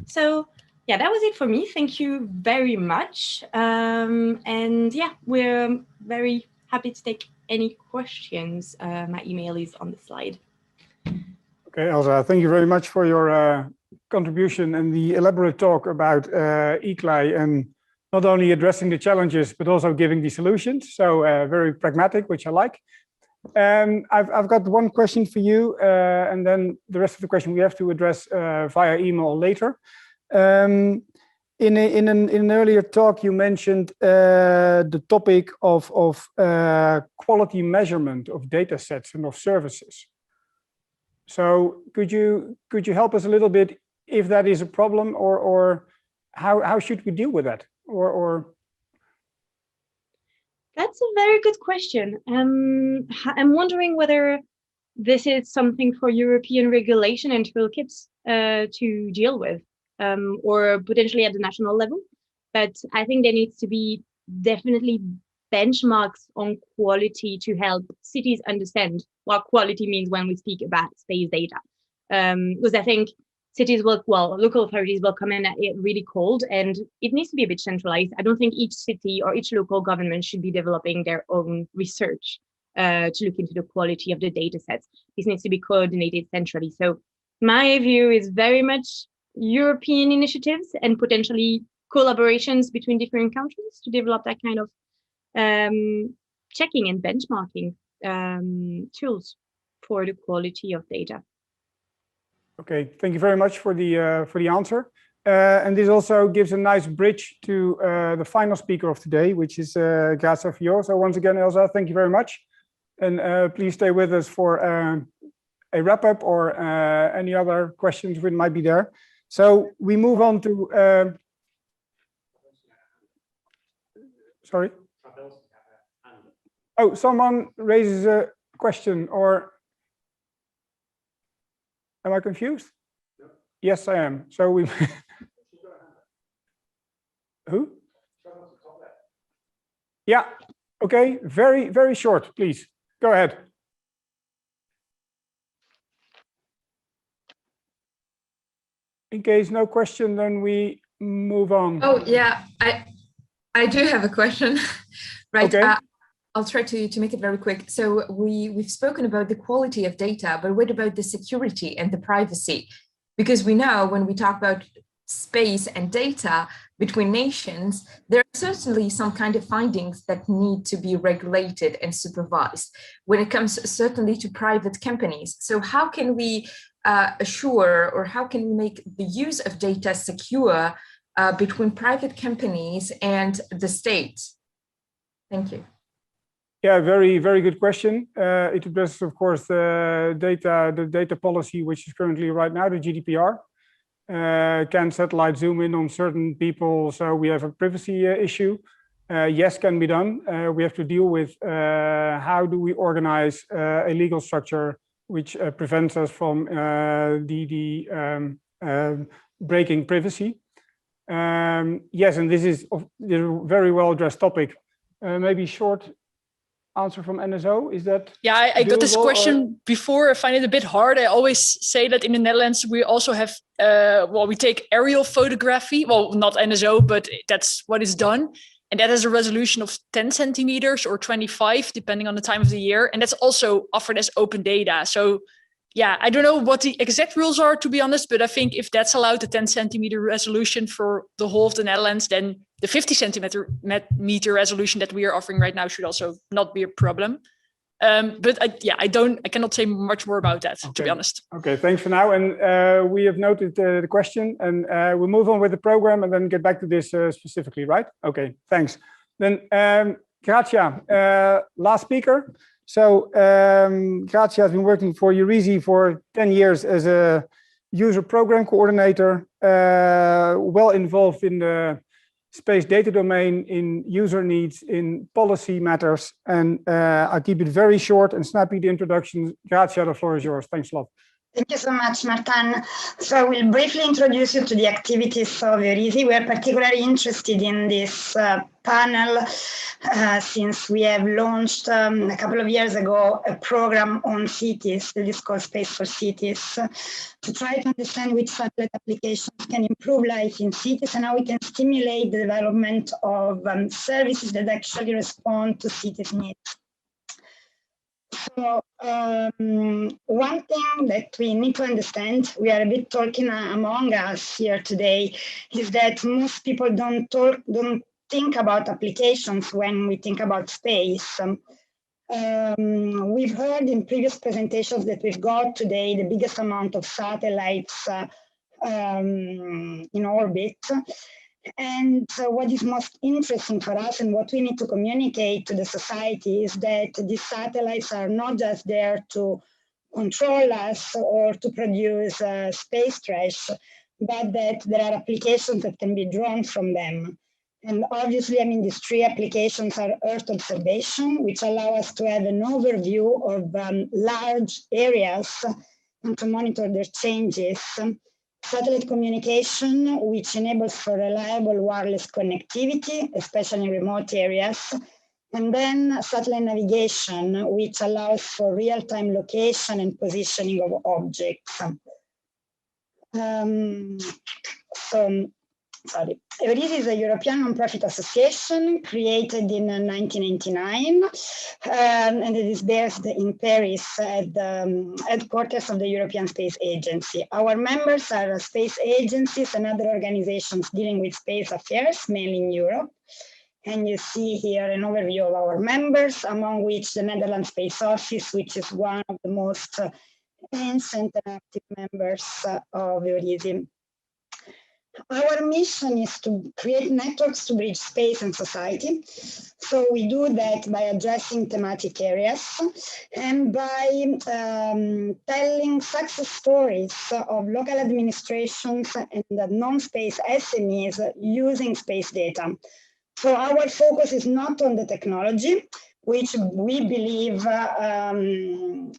So yeah, that was it for me. Thank you very much. And yeah, we're very happy to take any questions. My email is on the slide. Okay, Elsa, thank you very much for your contribution and the elaborate talk about ICLEI and not only addressing the challenges, but also giving the solutions. So very pragmatic, which I like. I've got one question for you, and then the rest of the question we have to address via email later. In an earlier talk, you mentioned the topic of quality measurement of data sets and of services. So could you help us a little bit if that is a problem, or how should we deal with that? Or That's a very good question. I'm wondering whether this is something for European regulation and toolkits to deal with, or potentially at the national level. But I think there needs to be definitely benchmarks on quality to help cities understand what quality means when we speak about space data. Because I think cities will, local authorities will come in at it really cold, and it needs to be a bit centralized. I don't think each city or each local government should be developing their own research to look into the quality of the data sets. This needs to be coordinated centrally. So my view is very much European initiatives and potentially collaborations between different countries to develop that kind of checking and benchmarking tools for the quality of data. Okay, thank you very much for the answer. And this also gives a nice bridge to the final speaker of today, which is Grazia Fior. So once again, Elsa, thank you very much. And please stay with us for a wrap-up or any other questions which might be there. So we move on to... sorry? Oh, someone raises a question, or am I confused? No. Yes, I am. So we... Who? Yeah, okay, very, very short, please. Go ahead. In case no question, then we move on. Oh, yeah, I do have a question. Right. Okay. I'll try to make it very quick. So we've spoken about the quality of data, but what about the security and the privacy? Because we know when we talk about space and data between nations, there are certainly some kind of findings that need to be regulated and supervised when it comes certainly to private companies. So how can we assure, or how can we make the use of data secure between private companies and the state? Thank you. Yeah, very, very good question. It addresses, of course, the data policy, which is currently right now, the GDPR. Can satellite zoom in on certain people? So we have a privacy issue. Yes, can be done. We have to deal with how do we organize a legal structure which prevents us from breaking privacy. Yes, and this is a very well addressed topic. Maybe short answer from NSO, is that? Yeah, I got this question or? before. I find it a bit hard. I always say that in the Netherlands, we also have, we take aerial photography. Well, not NSO, but that's what is done. And that has a resolution of 10 centimeters or 25, depending on the time of the year. And that's also offered as open data. So yeah, I don't know what the exact rules are, to be honest, but I think if that's allowed, the 10 centimeter resolution for the whole of the Netherlands, then the 50 centimeter resolution that we are offering right now should also not be a problem. But I cannot say much more about that, to be honest. Okay, thanks for now. And we have noted the question, and we'll move on with the program and then get back to this specifically, right? Okay, thanks. Then Grazia, last speaker. So Grazia has been working for Eurizi for 10 years as a user program coordinator, well involved in the space data domain, in user needs, in policy matters. And I'll keep it very short and snappy, the introduction. Grazia, the floor is yours. Thanks a lot. Thank you so much, Martin. So I will briefly introduce you to the activities of Eurizi. We are particularly interested in this panel since we have launched a couple of years ago a program on cities, that is called Space for Cities, to try to understand which satellite applications can improve life in cities and how we can stimulate the development of services that actually respond to cities' needs. So one thing that we need to understand, we are a bit talking among us here today, is that most people don't think about applications when we think about space. We've heard in previous presentations that we've got today the biggest amount of satellites in orbit. And what is most interesting for us and what we need to communicate to the society is that these satellites are not just there to control us or to produce space trash, but that there are applications that can be drawn from them. And obviously, I mean, these three applications are Earth observation, which allow us to have an overview of large areas and to monitor their changes. Satellite communication, which enables for reliable wireless connectivity, especially in remote areas. And then satellite navigation, which allows for real-time location and positioning of objects. Eurizi is a European non-profit association created in 1999, and it is based in Paris at the headquarters of the European Space Agency. Our members are space agencies and other organizations dealing with space affairs, mainly in Europe. And you see here an overview of our members, among which the Netherlands Space Office, which is one of the most ancient and active members of EURISI. Our mission is to create networks to bridge space and society. So we do that by addressing thematic areas and by telling success stories of local administrations and non-space SMEs using space data. So our focus is not on the technology, which we believe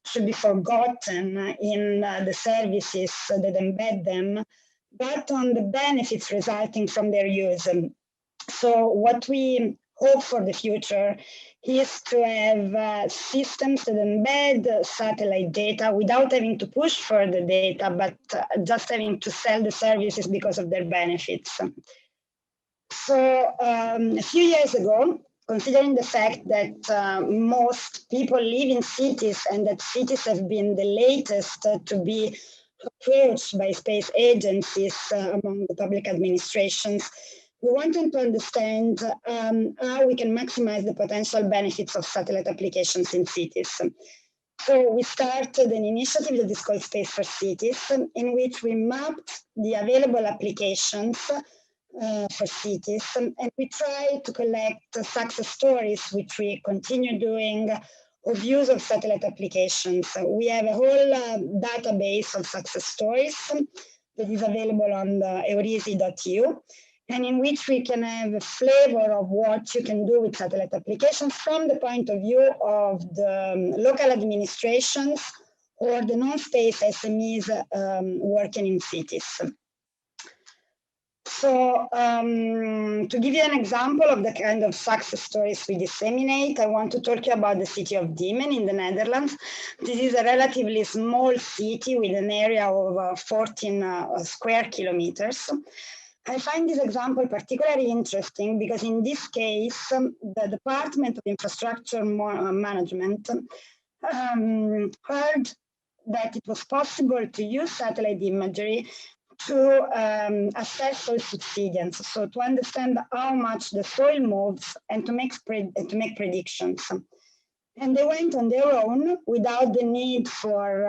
should be forgotten in the services that embed them, but on the benefits resulting from their use. So what we hope for the future is to have systems that embed satellite data without having to push for the data, but just having to sell the services because of their benefits. So a few years ago, considering the fact that most people live in cities and that cities have been the latest to be approached by space agencies among the public administrations, we wanted to understand how we can maximize the potential benefits of satellite applications in cities. So we started an initiative that is called Space for Cities, in which we mapped the available applications for cities, and we try to collect success stories, which we continue doing, of use of satellite applications. We have a whole database of success stories that is available on the eurisi.eu, and in which we can have a flavor of what you can do with satellite applications from the point of view of the local administrations or the non-space SMEs working in cities. So to give you an example of the kind of success stories we disseminate, I want to talk to you about the city of Diemen in the Netherlands. This is a relatively small city with an area of 14 square kilometers. I find this example particularly interesting because in this case, the Department of Infrastructure Management heard that it was possible to use satellite imagery to assess soil subsidence, so to understand how much the soil moves and to make predictions. And they went on their own without the need for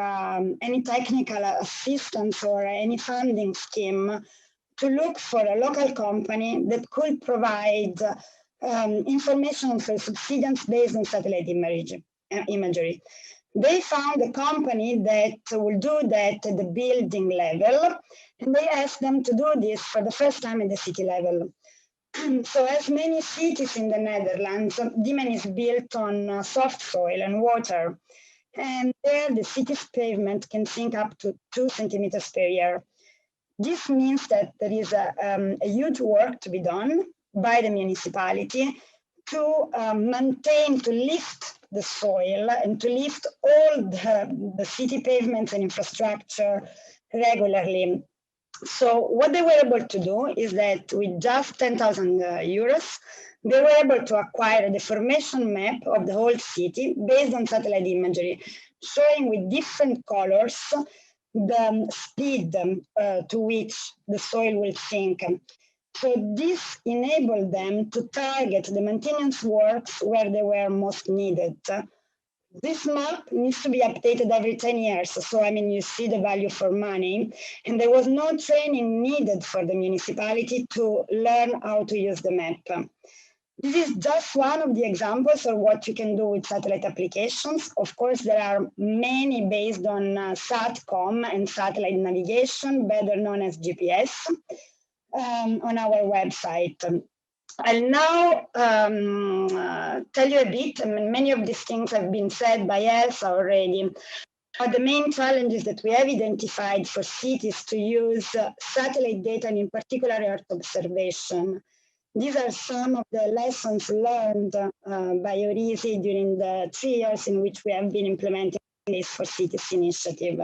any technical assistance or any funding scheme to look for a local company that could provide information on soil subsidence based on satellite imagery. They found a company that will do that at the building level, and they asked them to do this for the first time at the city level. So as many cities in the Netherlands, Diemen is built on soft soil and water, and there the city's pavement can sink up to 2 centimeters per year. This means that there is a huge work to be done by the municipality to maintain, to lift the soil and to lift all the city pavements and infrastructure regularly. So what they were able to do is that with just 10,000 euros, they were able to acquire a deformation map of the whole city based on satellite imagery, showing with different colors the speed to which the soil will sink. So this enabled them to target the maintenance works where they were most needed. This map needs to be updated every 10 years. So, I mean, you see the value for money. And there was no training needed for the municipality to learn how to use the map. This is just one of the examples of what you can do with satellite applications. Of course, there are many based on SATCOM and satellite navigation, better known as GPS, on our website. I'll now tell you a bit, and many of these things have been said by Elsa already, are the main challenges that we have identified for cities to use satellite data, and in particular Earth observation. These are some of the lessons learned by EURISI during the 3 years in which we have been implementing this for cities initiative.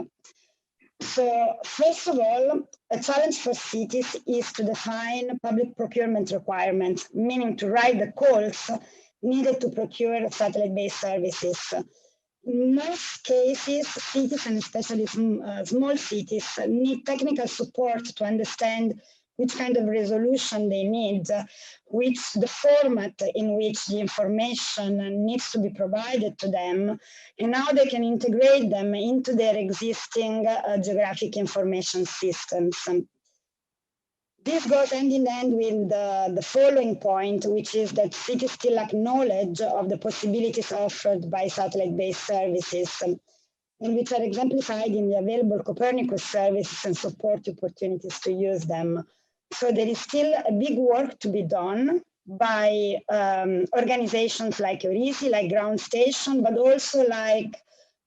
So first of all, a challenge for cities is to define public procurement requirements, meaning to write the calls needed to procure satellite-based services. In most cases, cities, and especially small cities, need technical support to understand which kind of resolution they need, which the format in which the information needs to be provided to them, and how they can integrate them into their existing geographic information systems. This goes hand in hand with the following point, which is that cities still lack knowledge of the possibilities offered by satellite-based services, and which are exemplified in the available Copernicus services and support opportunities to use them. So there is still a big work to be done by organizations like EURISI, like Ground Station, but also like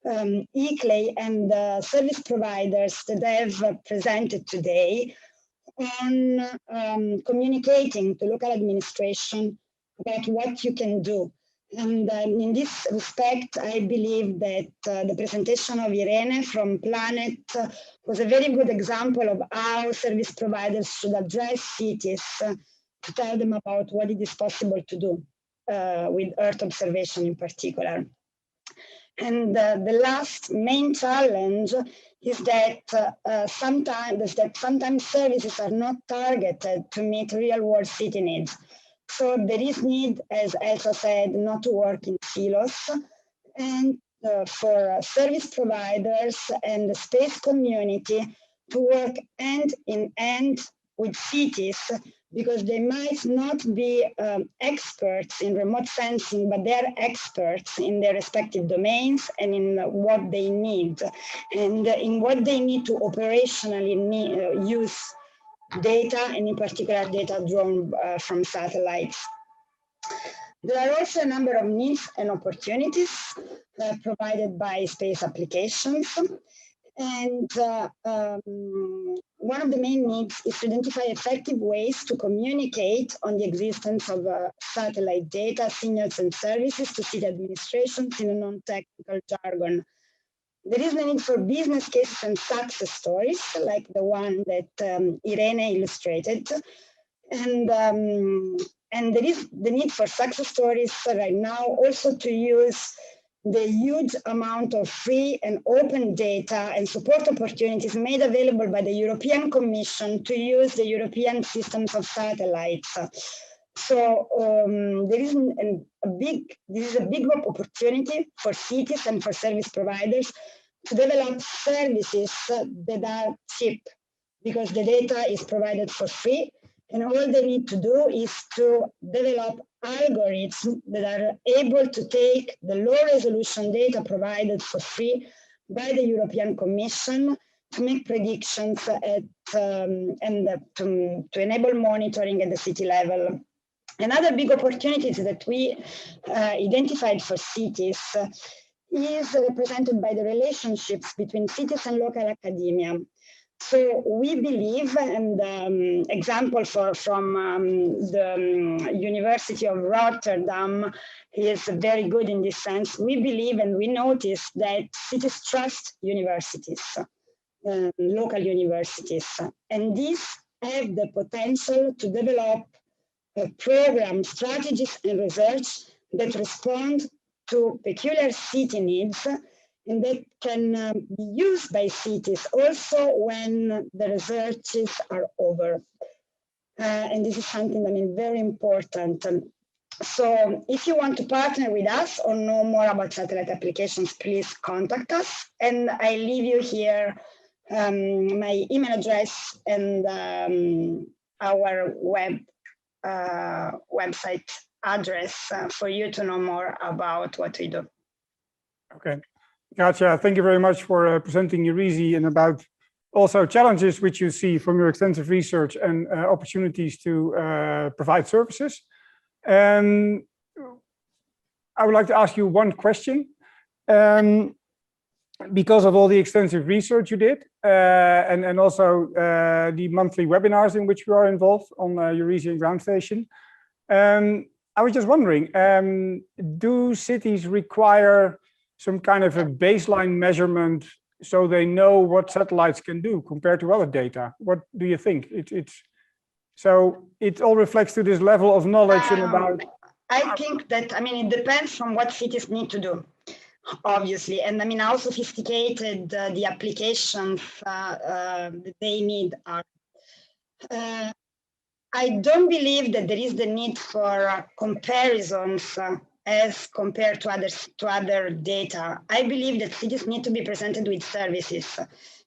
ICLEI and service providers that I have presented today on communicating to local administration about what you can do. And in this respect, I believe that the presentation of Irene from Planet was a very good example of how service providers should address cities to tell them about what it is possible to do with Earth observation in particular. And the last main challenge is that sometimes services are not targeted to meet real-world city needs. So there is need, as Elsa said, not to work in silos, and for service providers and the space community to work hand in hand with cities, because they might not be experts in remote sensing, but they're experts in their respective domains and in what they need, and in what they need to operationally use data, and in particular data drawn from satellites. There are also a number of needs and opportunities provided by space applications. And one of the main needs is to identify effective ways to communicate on the existence of satellite data, signals, and services to city administrations in a non-technical jargon. There is the need for business cases and success stories, like the one that Irene illustrated. And there is the need for success stories right now also to use the huge amount of free and open data and support opportunities made available by the European Commission to use the European systems of satellites. So this is a big opportunity for cities and for service providers to develop services that are cheap, because the data is provided for free, and all they need to do is to develop algorithms that are able to take the low resolution data provided for free by the European Commission to make predictions and to enable monitoring at the city level. Another big opportunity that we identified for cities is represented by the relationships between cities and local academia. So we believe, and example from the University of Rotterdam is very good in this sense. We believe and we notice that cities trust universities, local universities, and these have the potential to develop programs, strategies, and research that respond to peculiar city needs, and that can be used by cities also when the researches are over. And this is something, I mean, very important. So if you want to partner with us or know more about satellite applications, please contact us. And I leave you here my email address and our website address for you to know more about what we do. Okay. Gotcha. Thank you very much for presenting EURISI and about also challenges which you see from your extensive research and opportunities to provide services. I would like to ask you one question. Because of all the extensive research you did and also the monthly webinars in which we are involved on EURISI and Ground Station, I was just wondering, do cities require some kind of a baseline measurement so they know what satellites can do compared to other data? What do you think? So it all reflects to this level of knowledge and about... I think that, I mean, it depends on what cities need to do, obviously. And I mean, how sophisticated the applications that they need are. I don't believe that there is the need for comparisons as compared to other data. I believe that cities need to be presented with services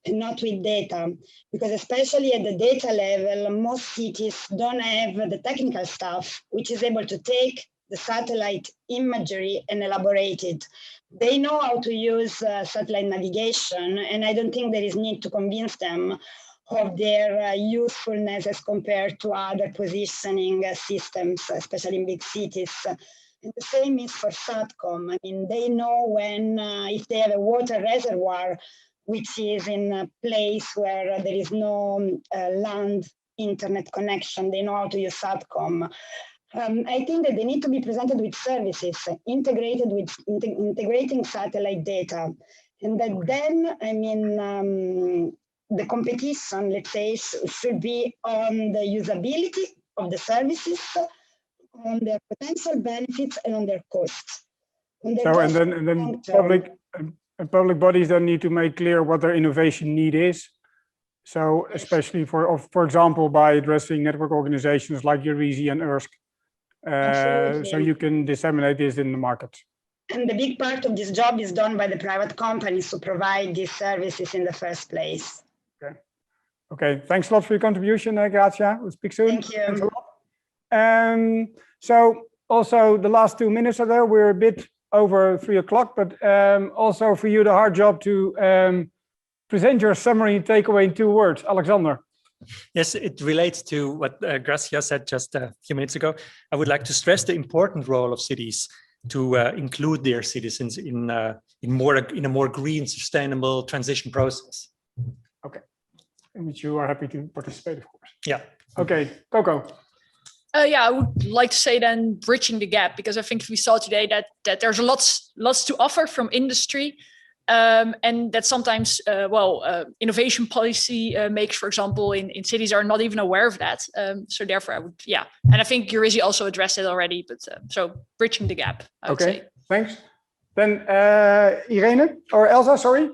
and not with data, because especially at the data level, most cities don't have the technical staff, which is able to take the satellite imagery and elaborate it. They know how to use satellite navigation, and I don't think there is need to convince them of their usefulness as compared to other positioning systems, especially in big cities. And the same is for SATCOM. I mean, they know when, if they have a water reservoir, which is in a place where there is no land internet connection, they know how to use SATCOM. I think that they need to be presented with services, integrated with integrating satellite data. And that then, I mean, the competition, let's say, should be on the usability of the services, on their potential benefits, and on their costs. And then public bodies then need to make clear what their innovation need is. So especially for example, by addressing network organizations like Eurisi and ERSC, so you can disseminate this in the market. And the big part of this job is done by the private companies to provide these services in the first place. Okay, thanks a lot for your contribution, Grazia. We'll speak soon. Thank you. Thanks a lot. So also the last 2 minutes are there. We're a bit over 3 o'clock, but also for you the hard job to present your summary takeaway in 2 words. Alexander. Yes, it relates to what Grazia said just a few minutes ago. I would like to stress the important role of cities to include their citizens in a more green, sustainable transition process. Okay, in which you are happy to participate, of course. Yeah. Okay, Coco. Yeah, I would like to say then bridging the gap, because I think we saw today that there's lots to offer from industry, and that sometimes, innovation policy makers, for example, in cities are not even aware of that. So therefore, I would, yeah, and I think Eurisi also addressed it already, but so bridging the gap, I would say. Thanks. Then Irene or Elsa, sorry.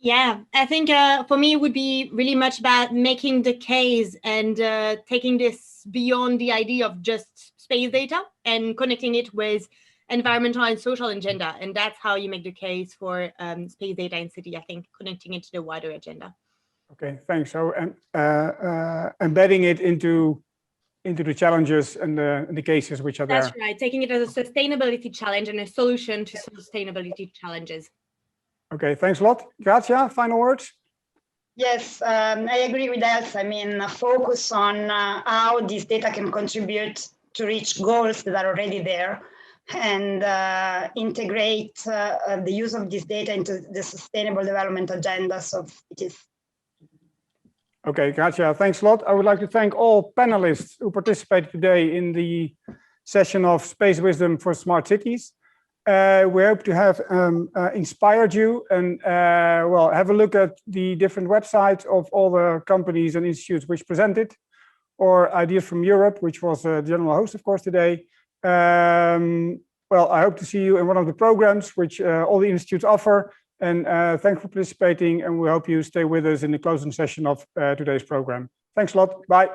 Yeah, I think for me, it would be really much about making the case and taking this beyond the idea of just space data and connecting it with environmental and social agenda. And that's how you make the case for space data in city, I think, connecting it to the wider agenda. Okay, thanks. So embedding it into the challenges and the cases which are there. That's right, taking it as a sustainability challenge and a solution to sustainability challenges. Okay, thanks a lot. Grazia, final words? Yes, I agree with Elsa. I mean, focus on how this data can contribute to reach goals that are already there, and integrate the use of this data into the sustainable development agendas of cities. Okay, Grazia, thanks a lot. I would like to thank all panelists who participated today in the session of Space Wisdom for Smart Cities. We hope to have inspired you, and have a look at the different websites of all the companies and institutes which presented, or Ideas from Europe, which was the general host, of course, today. I hope to see you in one of the programs which all the institutes offer, and thanks for participating, and we hope you stay with us in the closing session of today's program. Thanks a lot. Bye.